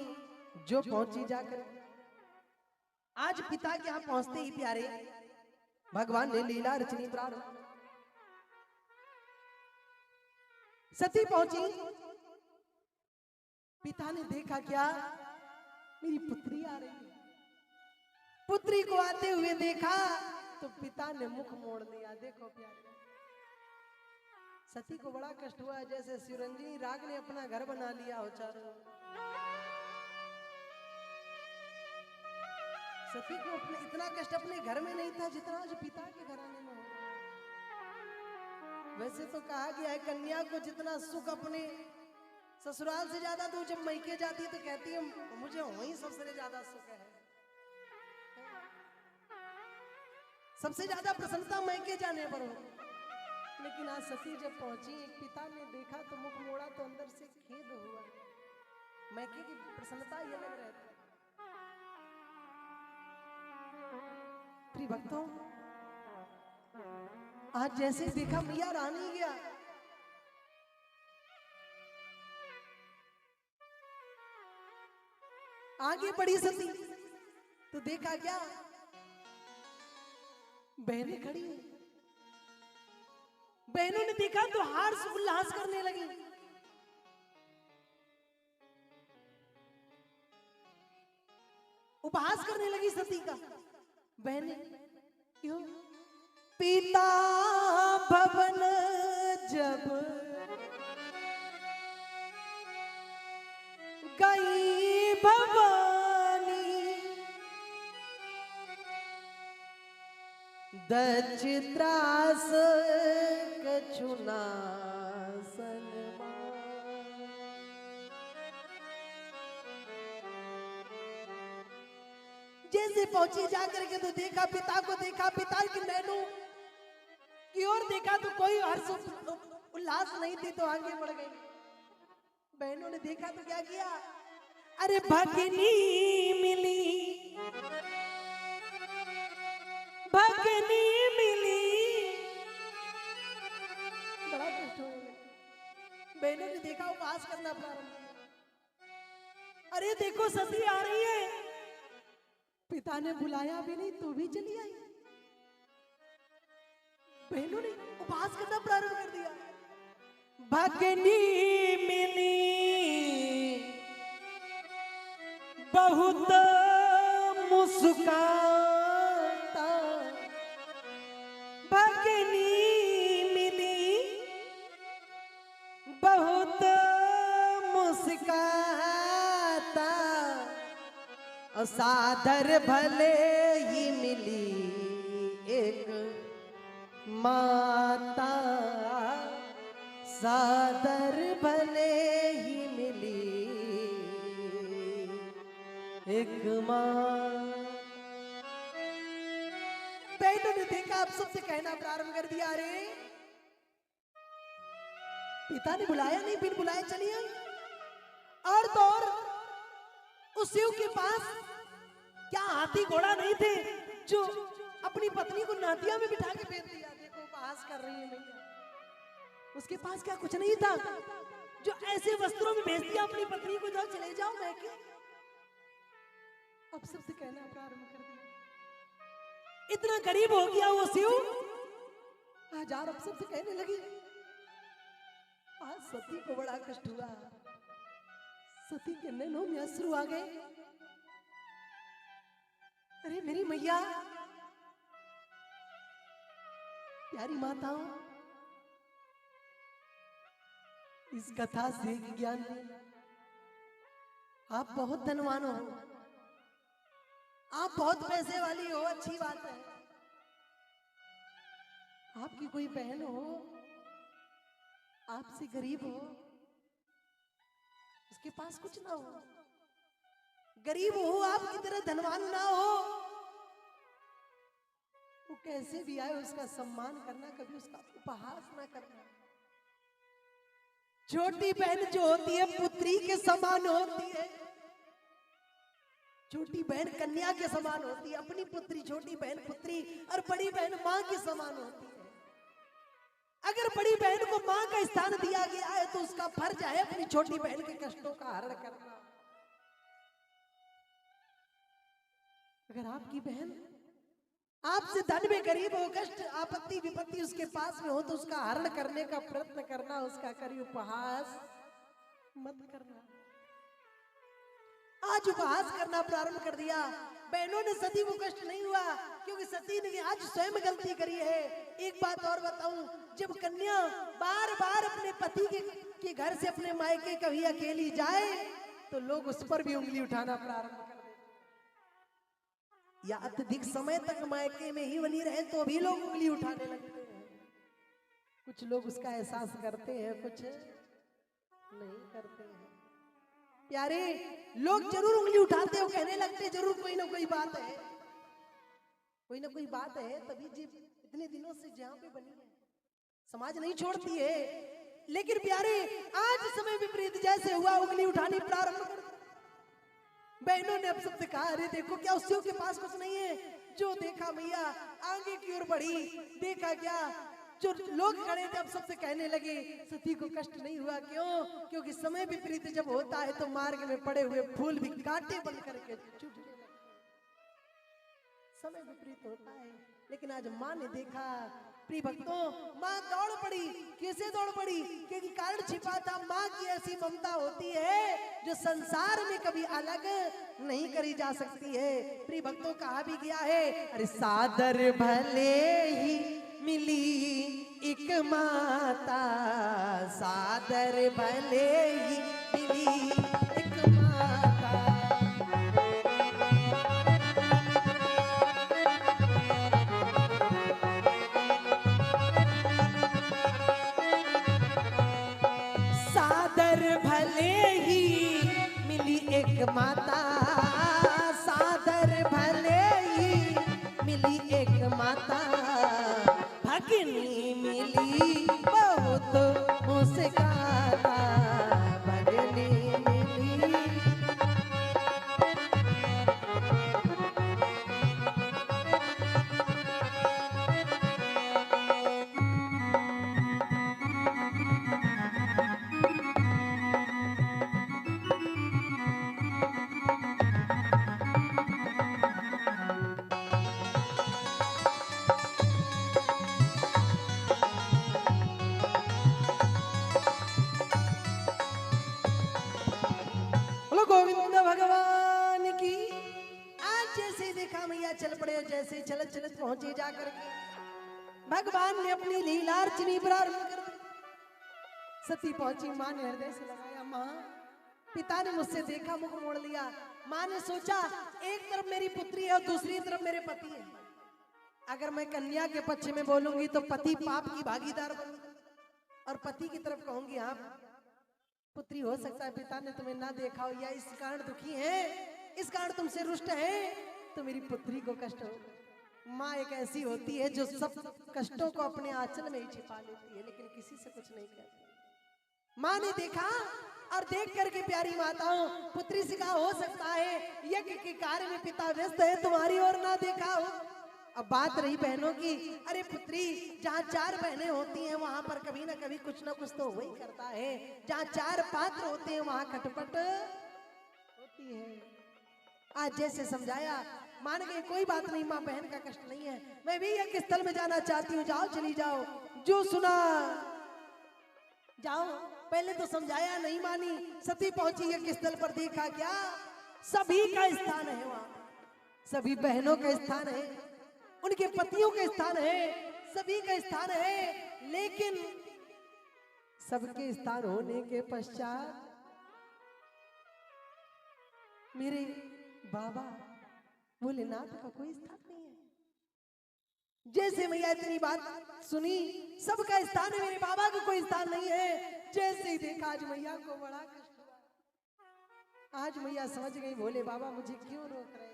जो पहुंची जाकर, आज पिता के यहाँ पहुंचते ही प्यारे भगवान ने लीला रचनी प्रारंभ। सती पहुंची, पिता ने देखा क्या, मेरी पुत्री आ रही है। पुत्री को आते हुए देखा तो पिता ने मुख मोड़ लिया। देखो प्यारे, सती को बड़ा कष्ट हुआ, जैसे शिवरंजनी राग ने अपना घर बना लिया हो चारों। सती को अपने इतना कष्ट अपने घर में नहीं था जितना आज पिता के घराने में हो। वैसे तो कहा गया है कन्या को जितना सुख अपने ससुराल से ज्यादा, तो जब मैके जाती तो कहती है मुझे वहीं सबसे ज्यादा सुख है, सबसे ज्यादा प्रसन्नता मैके जाने पर हो। लेकिन आज सती जब पहुंची, एक पिता ने देखा तो मुख मोड़ा, तो अंदर से खेद हुआ। मैके की प्रसन्नता ये लग रहती। भक्तों, आज जैसे देखा मैया रानी गया, आगे बढ़ी सती तो देखा क्या, बहनें खड़ी हैं। बहनों ने देखा तो हर्ष उल्लास करने लगी। उपहास करने लगी सती का। बहने क्यों? पिता भवन जब गई भवानी, दच त्रास कछुना जैसे पहुंची जाकर के तो देखा, पिता को देखा, पिता की नैनों की ओर देखा तो कोई हर्ष उल्लास नहीं थी, तो आगे बढ़ गई। बहनों ने देखा तो क्या किया, अरे भगनी मिली, भगनी मिली, बड़ा कष्ट हो गया। बहनों ने देखा, उपवास करना प्रारंभ किया। अरे देखो सती आ रही है, पिता ने बुलाया भी नहीं तो भी चली आई। बहनों ने उपवास करना प्रारंभ कर दिया। भगनी मिली बहुत मुस्काता, भगनी मिली बहुत मुस्काता, और सादर भले ही मिली एक माता, सादर भले ही मिली एक मां। बहनों ने देखा आप सबसे कहना प्रारंभ कर दिया, अरे पिता ने बुलाया नहीं, बिन बुलाए चली आई। और तो और उस शिव के पास क्या हाथी घोड़ा नहीं थे जो अपनी पत्नी को नातिया में बिठा के भेज दिया? देखो उपहास कर रही है मैया। उसके पास क्या कुछ नहीं था जो ऐसे वस्त्रों में भेज दिया अपनी पत्नी को, जाओ चले जाओ मैं के। अब सबसे कहना प्रारंभ कर दिया, इतना गरीब हो गया वो शिव। हजार अब सबसे कहने लगी, आज सती को बड़ा कष्ट हुआ, सती के नैनों में अश्रु आ गए। अरे मेरी मैया, प्यारी माताओं, इस कथा से ज्ञान आप बहुत धनवान हो, आप बहुत पैसे वाली हो, अच्छी बात है। आपकी कोई बहन हो आपसे गरीब हो, उसके पास कुछ ना हो, गरीब हो, आपकी तरह धनवान ना हो, वो कैसे भी आए उसका सम्मान करना, कभी उसका उपहास ना करना। छोटी बहन जो होती है पुत्री के समान होती है, छोटी बहन कन्या के समान होती है, अपनी पुत्री छोटी बहन पुत्री और बड़ी बहन मां के समान होती है। अगर बड़ी बहन को मां का स्थान दिया गया है तो उसका फर्ज है अपनी छोटी बहन के कष्टों का हरण करना। अगर आपकी बहन आपसे धन में गरीब हो, कष्ट आपत्ति विपत्ति उसके पास में हो तो उसका हरण करने का प्रयत्न करना, उसका करी उपहास मत करना। आज उपहास करना प्रारंभ कर दिया। बहनों ने सती को कष्ट नहीं हुआ क्योंकि सती ने आज स्वयं गलती करी है। एक बात और बताऊं, जब कन्या बार बार अपने पति के घर से अपने मायके कभी अकेली जाए तो लोग उस पर भी उंगली उठाना प्रारंभ कर देते, या अत्यधिक समय तक मायके में ही बनी रहे तो भी लोग उंगली उठाने लगते हैं। कुछ लोग उसका एहसास करते हैं, कुछ नहीं करते हैं। प्यारे, लोग जरूर उंगली उठाते हो, कहने लगते जरूर कोई ना कोई बात है, कोई ना कोई बात है, तभी जी इतने दिनों से जहां पे बनी है समाज नहीं छोड़ती है। लेकिन प्यारे, आज समय विपरीत जैसे हुआ, उंगली उठानी प्रारंभ कर। बहनों ने अब सबसे कहा, अरे देखो क्या उस शिव के पास कुछ नहीं है? जो देखा मैया आगे की ओर बढ़ी, देखा क्या जो लोग खड़े थे अब सबसे कहने लगे सती को कष्ट नहीं हुआ। क्यों? क्योंकि समय विपरीत जब होता है तो मार्ग में पड़े हुए फूल भी कांटे बन करके छूटने लगते, समय विपरीत होता है। लेकिन आज माँ ने देखा, प्रिय भक्तों, माँ दौड़ पड़ी। कैसे दौड़ पड़ी? क्योंकि कारण छिपा था। माँ की ऐसी ममता होती है जो संसार में कभी अलग नहीं करी जा सकती है। प्रिय भक्तों, कहा भी गया है, अरे सादर भले ही मिली एक माता, सादर भले ही मिली एक माता। सादर भले ही मिली एक माता, सादर भले ही मिली एक माता, भगनी मिली बहुत मुस्काता, भगनी मिली। गोविंद भगवान की। आज जैसे देखा मैया चल पड़े, जैसे चलत चलत पहुंचे जाकर के भगवान ने अपनी लीलार्चनी प्रारंभ कर दी। सती पहुंची, माँ ने हृदय से लगाया, माँ पिता ने मुझसे देखा, मुख मोड़ लिया। माँ ने सोचा एक तरफ मेरी पुत्री है और दूसरी तरफ मेरे पति है। अगर मैं कन्या के पक्ष में बोलूंगी तो पति पाप की भागीदार बनूंगी, और पति की तरफ कहूंगी हाँ पुत्री हो सकता है पिता ने तुम्हें ना देखा हो, या इस कारण दुखी है, इस कारण तुमसे रुष्ट है, तो मेरी पुत्री को कष्ट होगा। माँ एक ऐसी होती है जो सब कष्टों को अपने आंचल में ही छिपा लेती है, लेकिन किसी से कुछ नहीं कहती। माँ ने देखा और देख करके प्यारी माताओं पुत्री से कहा, हो सकता है यज्ञ के कार्य में पिता व्यस्त है, तुम्हारी ओर ना देखा हो। अब बात रही बहनों की, अरे पुत्री, जहाँ 4 बहनें होती हैं वहां पर कभी ना कभी कुछ ना कुछ तो वही करता है। जहाँ 4 पात्र होते हैं वहां खटपट होती है। आज जैसे समझाया, मान गए कोई बात नहीं माँ, बहन का कष्ट नहीं है, मैं भी यज्ञ स्थल में जाना चाहती हूँ, जाओ चली जाओ। जो सुना जाओ। पहले तो समझाया, नहीं मानी। सती पहुंची यज्ञ स्थल पर, देखा क्या, सभी का स्थान है वहां, सभी बहनों का स्थान है, उनके पतियों का स्थान है, सभी का स्थान है। लेकिन सबके स्थान होने के पश्चात मेरे बाबा भोलेनाथ का कोई स्थान नहीं है। जैसे मैया इतनी बात सुनी, सबका स्थान है, मेरे बाबा का कोई स्थान नहीं है। जैसे ही देखा, आज मैया को बड़ा कष्ट हुआ। आज मैया समझ गई, भोले बाबा मुझे क्यों रोक रहे थे।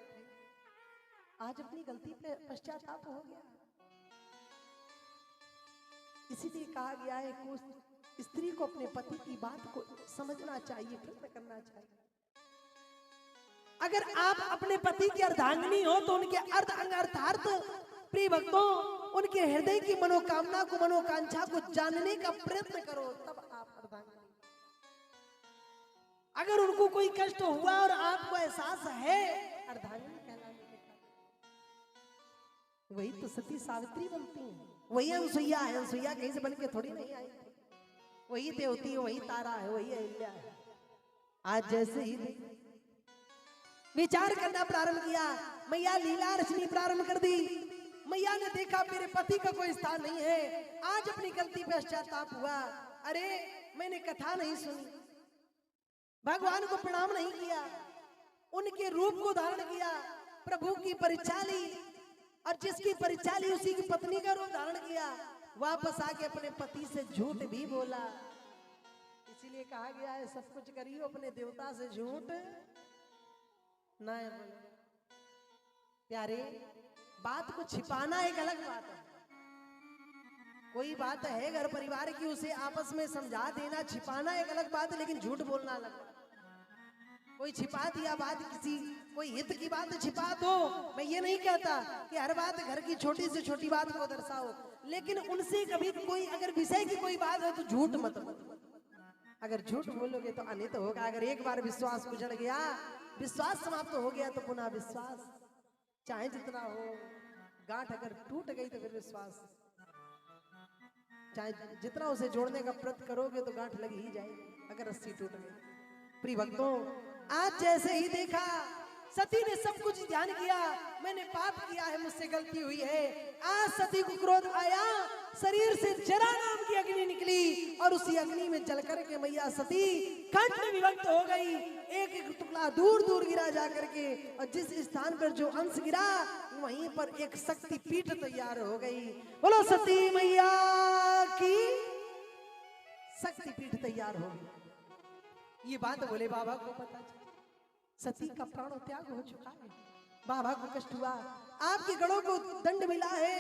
आज अपनी गलती पे पश्चाताप हो गया। इसीलिए कहा गया है कि स्त्री को अपने पति की बात को समझना चाहिए, प्रयत्न करना चाहिए। अगर आप अपने पति की अर्धांगिनी हो तो उनके अर्ध अंग अर्थार्थ प्रिय भक्तों, उनके हृदय की मनोकामना को, मनोकांक्षा को जानने का प्रयत्न करो, तब आप अर्धांगिनी। अगर उनको कोई कष्ट हुआ और आपको एहसास है, अर्धांगिनी कहलाने के वही तो सती सावित्री बनती है, वही अनसुईया है। अनसुईया कहीं से बन के थोड़ी नहीं आई थी, वही देवती है, वही तारा है, वही अहिल्या है। आज जैसे ही विचार करना प्रारंभ किया, मैया लीला रचनी प्रारंभ कर दी। मैया ने देखा मेरे पति का कोई स्थान नहीं है। आज अपनी गलती पे पश्चाताप हुआ। अरे मैंने कथा नहीं सुनी, भगवान को प्रणाम नहीं किया, उनके रूप को धारण किया, प्रभु की परीक्षा ली, और जिसकी परीक्षा ली उसी की पत्नी का रूप धारण किया। वापस आके अपने पति से झूठ भी बोला। इसीलिए कहा गया है, सब कुछ करियो अपने देवता से झूठ ना बोले। प्यारे, बात को छिपाना एक अलग बात है। कोई बात है घर परिवार की, उसे आपस में समझा देना, छिपाना एक अलग बात है, लेकिन झूठ बोलना अलग। कोई छिपा दिया बात, किसी कोई हित की बात छिपा दो। मैं ये नहीं कहता कि हर बात घर की छोटी से छोटी बात को दर्शाओ, लेकिन उनसे कभी कोई अगर विषय की कोई बात है तो झूठ मत बोलो। अगर झूठ बोलोगे तो अनित होगा। अगर एक बार विश्वास उजड़ गया, विश्वास समाप्त हो गया, तो पुनः विश्वास चाहे जितना हो, गांठ अगर टूट गई तो फिर विश्वास चाहे जितना उसे जोड़ने का प्रयत्न करोगे तो गांठ लग ही जाएगी, अगर रस्सी टूट गई। प्रिय भक्तों, आज जैसे ही देखा, सती ने सब कुछ ध्यान किया, मैंने पाप किया है, मुझसे गलती हुई है। आज सती को क्रोध आया, शरीर से जरा नाम की अग्नि निकली, और उसी अग्नि में जल करके मैया सती खंड में विभक्त हो गई। एक एक टुकड़ा दूर दूर गिरा जा करके, और जिस स्थान पर जो अंश गिरा वहीं पर एक शक्ति पीठ तैयार हो गई। बोलो सती मैया की शक्ति पीठ तैयार हो गई। ये बात भोले बाबा को पता चला, सती का प्राण त्याग हो चुका है। बाबा को कष्ट हुआ, आपके गणों को दंड मिला है।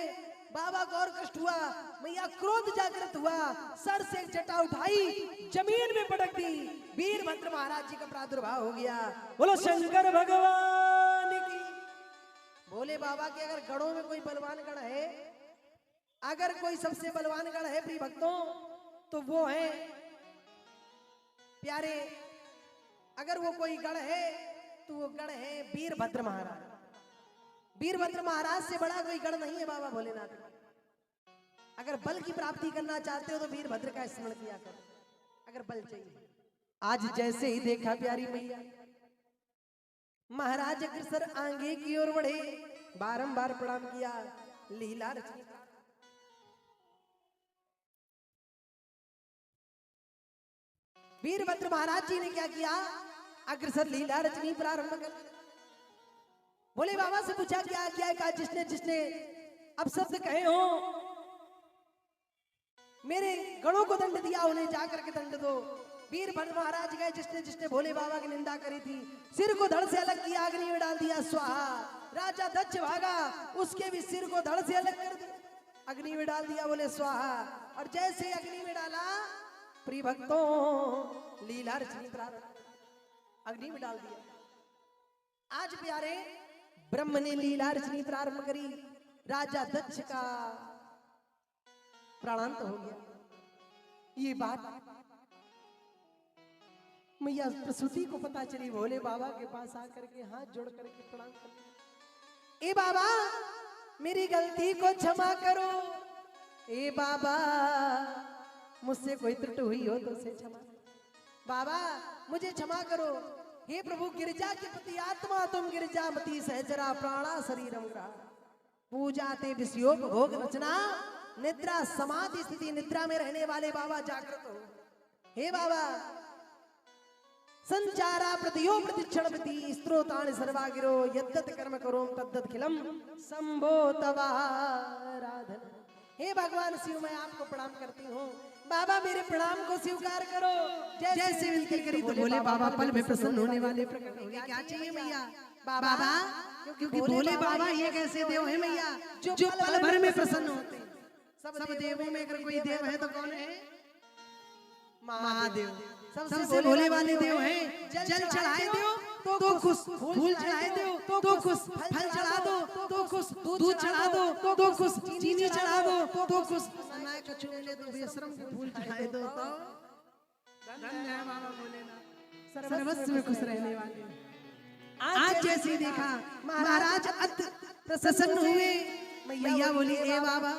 बाबा को और कष्ट हुआ, मैया क्रोध जागृत हुआ, सर से जटा उठाई, जमीन में पटक दी। वीरभद्र महाराज जी का प्रादुर्भाव हो गया। बोलो शंकर भगवान की। भोले बाबा के अगर गणों में कोई बलवान गण है, अगर कोई सबसे बलवान गण है प्रिय भक्तों, तो वो है प्यारे, अगर वो कोई गण है तो वो गण है वीरभद्र महाराज। वीरभद्र महाराज से बड़ा कोई गण नहीं है बाबा भोलेनाथ। अगर बल की प्राप्ति करना चाहते हो तो वीरभद्र का स्मरण किया करो, अगर बल चाहिए। आज जैसे ही देखा प्यारी मैया, महाराज अग्रसर आगे की ओर बढ़े, बारंबार प्रणाम किया, लीला रचनी। वीरभद्र महाराज जी ने क्या किया, अग्रसर लीला रचनी प्रारंभ कर। बोले बाबा से पूछा क्या क्या कहा, जिसने जिसने अब शब्द कहे हो, मेरे गणों को दंड दिया, उन्हें जाकर के दंड दो। वीरभद्र महाराज गए, जिसने जिसने भोले बाबा की निंदा करी थी, सिर को धड़ से अलग किया, अग्नि में डाल दिया, स्वाहा। राजा दक्ष भागा, उसके भी सिर को धड़ से अलग कर दिया, अग्नि में डाल दिया, बोले स्वाहा। और जैसे अग्नि में डाला, प्रिय भक्तों लीला रचनी प्रारंभ, अग्नि में डाल दिया। आज प्यारे ब्रह्म ने लीला रचनी प्रारंभ करी, राजा दक्ष का प्राणांत हो गया। ये बात मैया प्रसूति को पता चली, भोले बाबा के पास आकर के हाथ जोड़ करके प्रणाम कर, ए बाबा मेरी गलती को क्षमा करो, ए बाबा मुझसे कोई त्रुटि हुई हो तो उसे क्षमा, बाबा मुझे क्षमा करो। हे प्रभु गिरजा के पति आत्मा तुम गिरजामती सहचरा प्राणा शरीरम ग्रहा, पूजा ते विषयोग भोग रचना, निद्रा समाधि स्थिति, निद्रा में रहने वाले बाबा जागृत हो। हे बाबा संचारा प्रतियो प्रतिक्षण प्रति स्त्रोतानि सर्वागिरो, यद्दत कर्म करो तद्दत खिलम संभो तवाराधन। हे भगवान शिव मैं आपको प्रणाम करती हूँ, बाबा मेरे प्रणाम को स्वीकार करो। जैसे विनती करी तो भोले बाबा पल में प्रसन्न होने वाले प्रकट हो गए। क्या चाहिए मैया? बाबा क्योंकि भोले बाबा ये कैसे देव है मैया जो पल भर में प्रसन्न होते हैं। सब देवों में अगर कोई देव है तो कौन है? महादेव सबसे भोले वाले देव हैं। जल चढ़ाए दो तो खुश, फूल चढ़ाए दो तो खुश, फल चढ़ा दो तो खुश, दूध चढ़ा दो तो खुश, चीनी चढ़ा दो तो खुश, समय कछु ले तो बेशरम के फूल चढ़ाए दो तो धन्य है बाबा भोलेनाथ, सर्वस्व में खुश रहने वाले। आज जैसे देखा महाराज अत प्रसन्न हुए, मैया बोली ए बाबा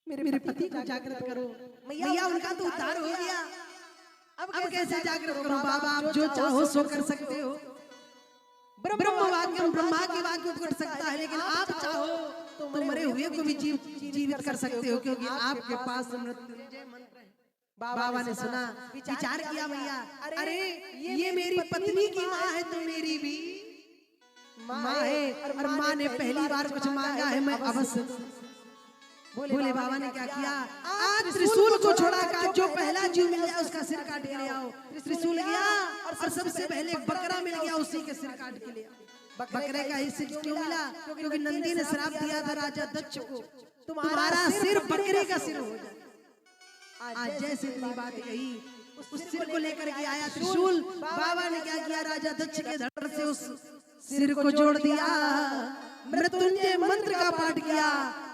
मेरे पति को जागृत करो। मैया उनका तो उद्धार हो गया, अब कैसे जागृत करो बाबा? आप जो चाहो सो कर सकते हो, ब्रह्म वाक्यम ब्रह्मा के वाक्य उठ सकता है, लेकिन आप चाहो तो मरे हुए को भी जीवित कर सकते हो, क्योंकि आपके पास मृत्युंजय मंत्र है। बाबा ने सुना, विचार किया मैया अरे ये मेरी पत्नी की माँ है तो मेरी भी माँ है, और माँ ने पहली बार कुछ मांगा है, मैं अवश्य। भोले बाबा ने क्या किया? आज त्रिशूल को छोड़ा का जो पहला जीव मिल जाए उसका सिर काट के ले आओ। त्रिशूल गया और सबसे पहले एक बकरा मिल गया, उसी के सिर काट के ले आओ। बकरे का ही सिर क्यों मिला? क्योंकि नंदी ने श्राप दिया था राजा दक्ष को, तुम्हारा सिर बकरे का सिर हो जाए। आज जैसे इतनी बात कही, उस सिर को लेकर के आया त्रिशूल। बाबा ने क्या किया? राजा दक्ष के धड़ से उस सिर को जोड़ दिया, मृत्युंजय मंत्र का पाठ किया।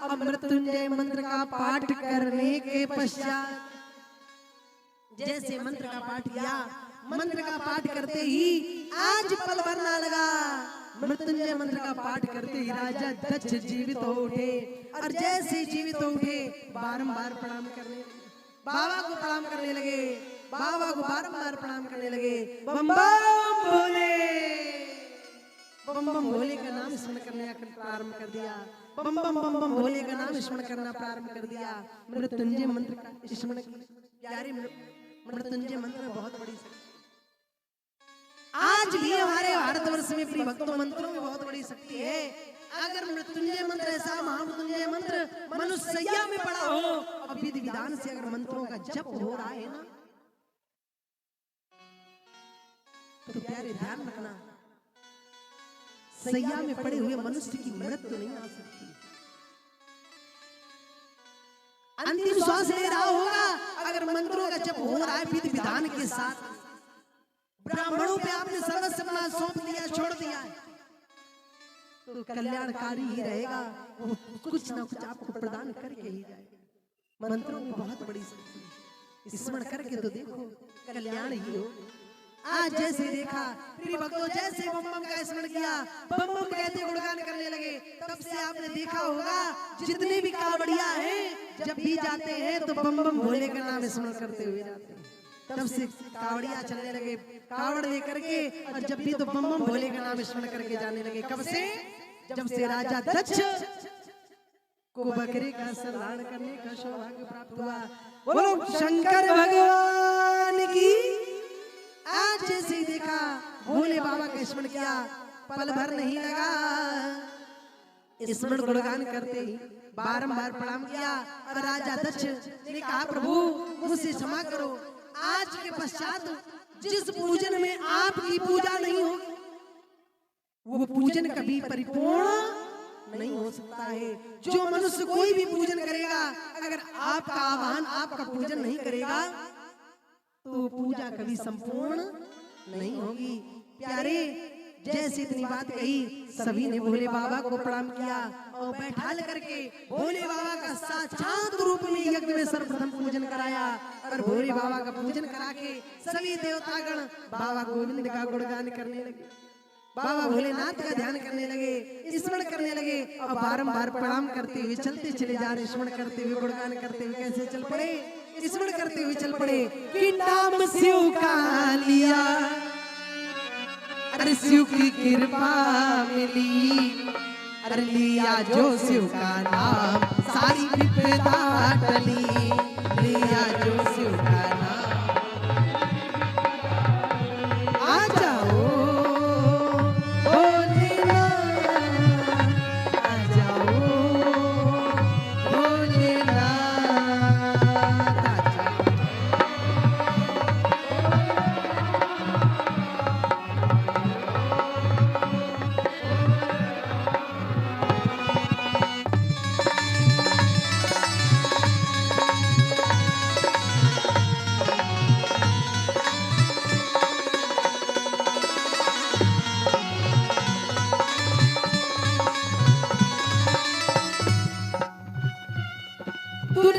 अब मृत्युंजय मंत्र का पाठ करने के पश्चात जैसे मंत्र का पाठ किया, मंत्र का पाठ करते ही आज पल भरना लगा। मृत्युंजय मंत्र का पाठ करते ही राजा दक्ष जीवित हो उठे, और जैसे जीवित हो उठे बारंबार प्रणाम करने लगे, बाबा को प्रणाम करने लगे, बाबा को बारंबार प्रणाम करने लगे। बम बम भोले, बम बम भोले का नाम स्मरण करने प्रारंभ कर दिया। बम बम बम बम भोले का नाम स्मरण करना प्रारंभ कर दिया। मृत्युंजय मंत्र का स्मरण यारी, मृत्युंजय मंत्र में बहुत बड़ी शक्ति। आज भी हमारे भारतवर्ष में प्रिय भक्तों मंत्रों में बहुत बड़ी शक्ति है। अगर मृत्युंजय मंत्र ऐसा महामृत्युंजय मंत्र मनुष्यया में पड़ा हो, अब विधि विधान से अगर मंत्रों का जप हो रहा है ना, तो प्यारे ध्यान रखना, सैया में पड़े हुए मनुष्य की मृत्यु नहीं आ सकती। अंतिम श्वास ले रहा होगा, अगर मंत्रों का जप हो रहा है विधि विधान के साथ, ब्राह्मणों पे आपने सर्वस्व अपना सौंप दिया, छोड़ दिया है, तो कल्याणकारी ही रहेगा, वो कुछ ना कुछ आपको प्रदान करके ही जाएगा। मंत्रों में बहुत बड़ी शक्ति है, स्मरण करके तो देखो कल्याण ही हो। आज जैसे देखा प्रिय भक्तों, जैसे बम बम का स्मरण किया, बम बम कहते गुणगान करने लगे, तब से आपने देखा होगा जितने भी कावड़िया हैं जब भी जाते हैं तो बम बम भोले का नाम स्मरण करते हुए जाते हैं। तब से कावड़िया चलने लगे कावड़ लेकर के, और जब भी तो बम बम भोले का नाम स्मरण करके जाने लगे। कब से? जब से राजा दक्ष को बकरे का संहार करने का सौभाग्य प्राप्त हुआ। बोलो शंकर भगवान की। आज जैसे ही देखा भोले बाबा का स्मरण किया, पल भर नहीं लगा, स्मरण गुणगान करते ही बारंबार प्रणाम किया। और राजा दक्ष ने कहा प्रभु मुझसे क्षमा करो, आज के पश्चात जिस पूजन में आपकी पूजा नहीं होगी, वो पूजन कभी परिपूर्ण नहीं हो सकता है। जो मनुष्य कोई भी पूजन करेगा, अगर आपका आह्वान, आपका पूजन नहीं करेगा तो पूजा कभी संपूर्ण नहीं होगी। प्यारे, जैसे इतनी बात कही, सभी ने भोले बाबा को प्रणाम किया और बैठा करके भोले बाबा का साक्षात रूप में यज्ञ में सर्वप्रथम पूजन कराया। और भोले बाबा का पूजन करा के सभी देवतागण बाबा गोविंद का गुणगान करने लगे, बाबा भोलेनाथ का ध्यान करने लगे, स्मरण करने लगे और बारंबार प्रणाम करते हुए चलते चले जा रहे, स्मरण करते हुए गुणगान करते हुए कैसे चल पड़े, स्मरण करते हुए चल पड़े कि नाम शिव का लिया, अरे शिव की कृपा मिली, अरे लिया जो शिव का नाम सारी विपदा टली, लिया जो शिव का नाम। आ जाओ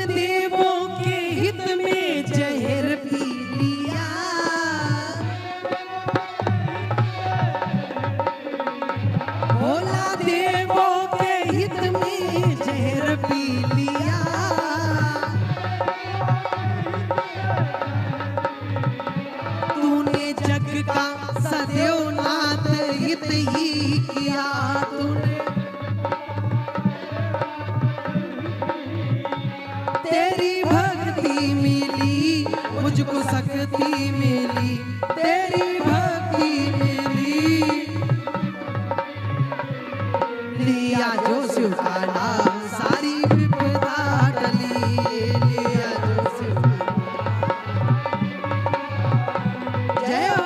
देवों के हित में जहर पी लिया, भोला देवों के हित में जहर पी लिया, तूने जग का सदैव नाथ हित ही किया, तूने तेरी भक्ति मिली मुझको शक्ति मिली, तेरी भक्ति मिली, लिया जो शिव का नाम सारी विपदा टली, लिया जो शिव जय हो।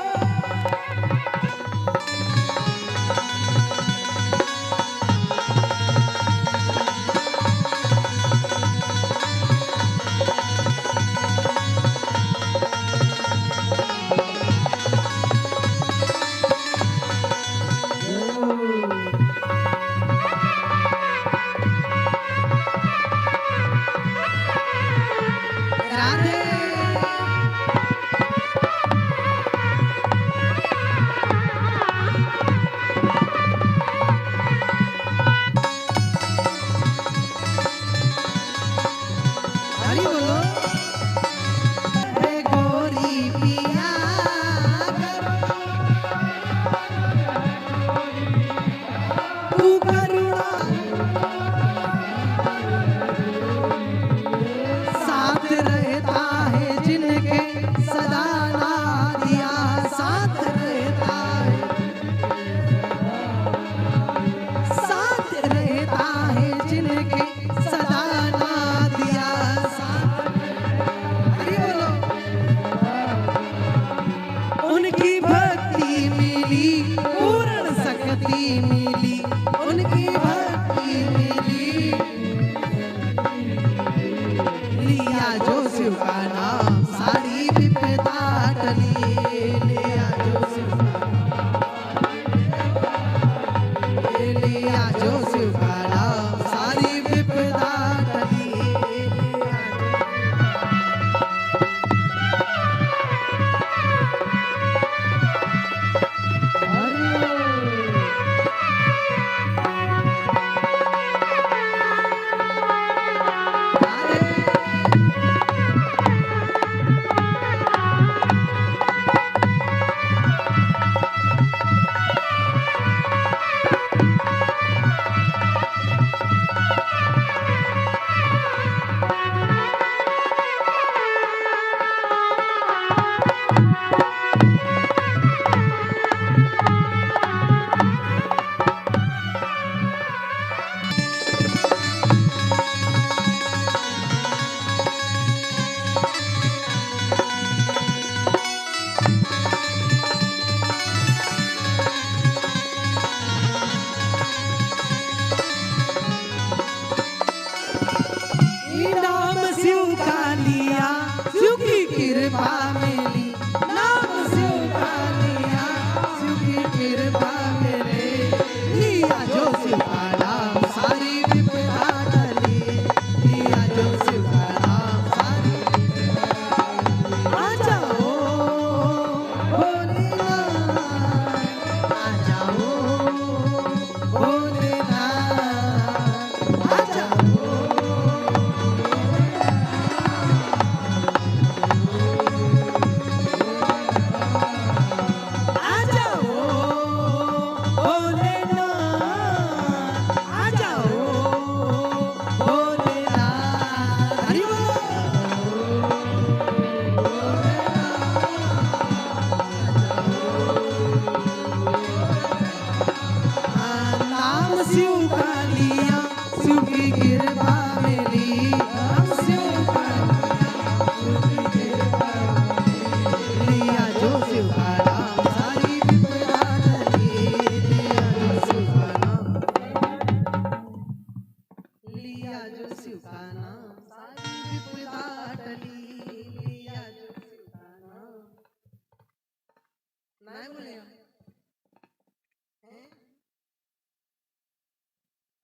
बोले हैं?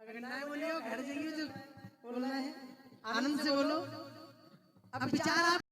अगर ना बोले हो घर जाइए जो बोलना है आनंद से बोलो। अब विचार आप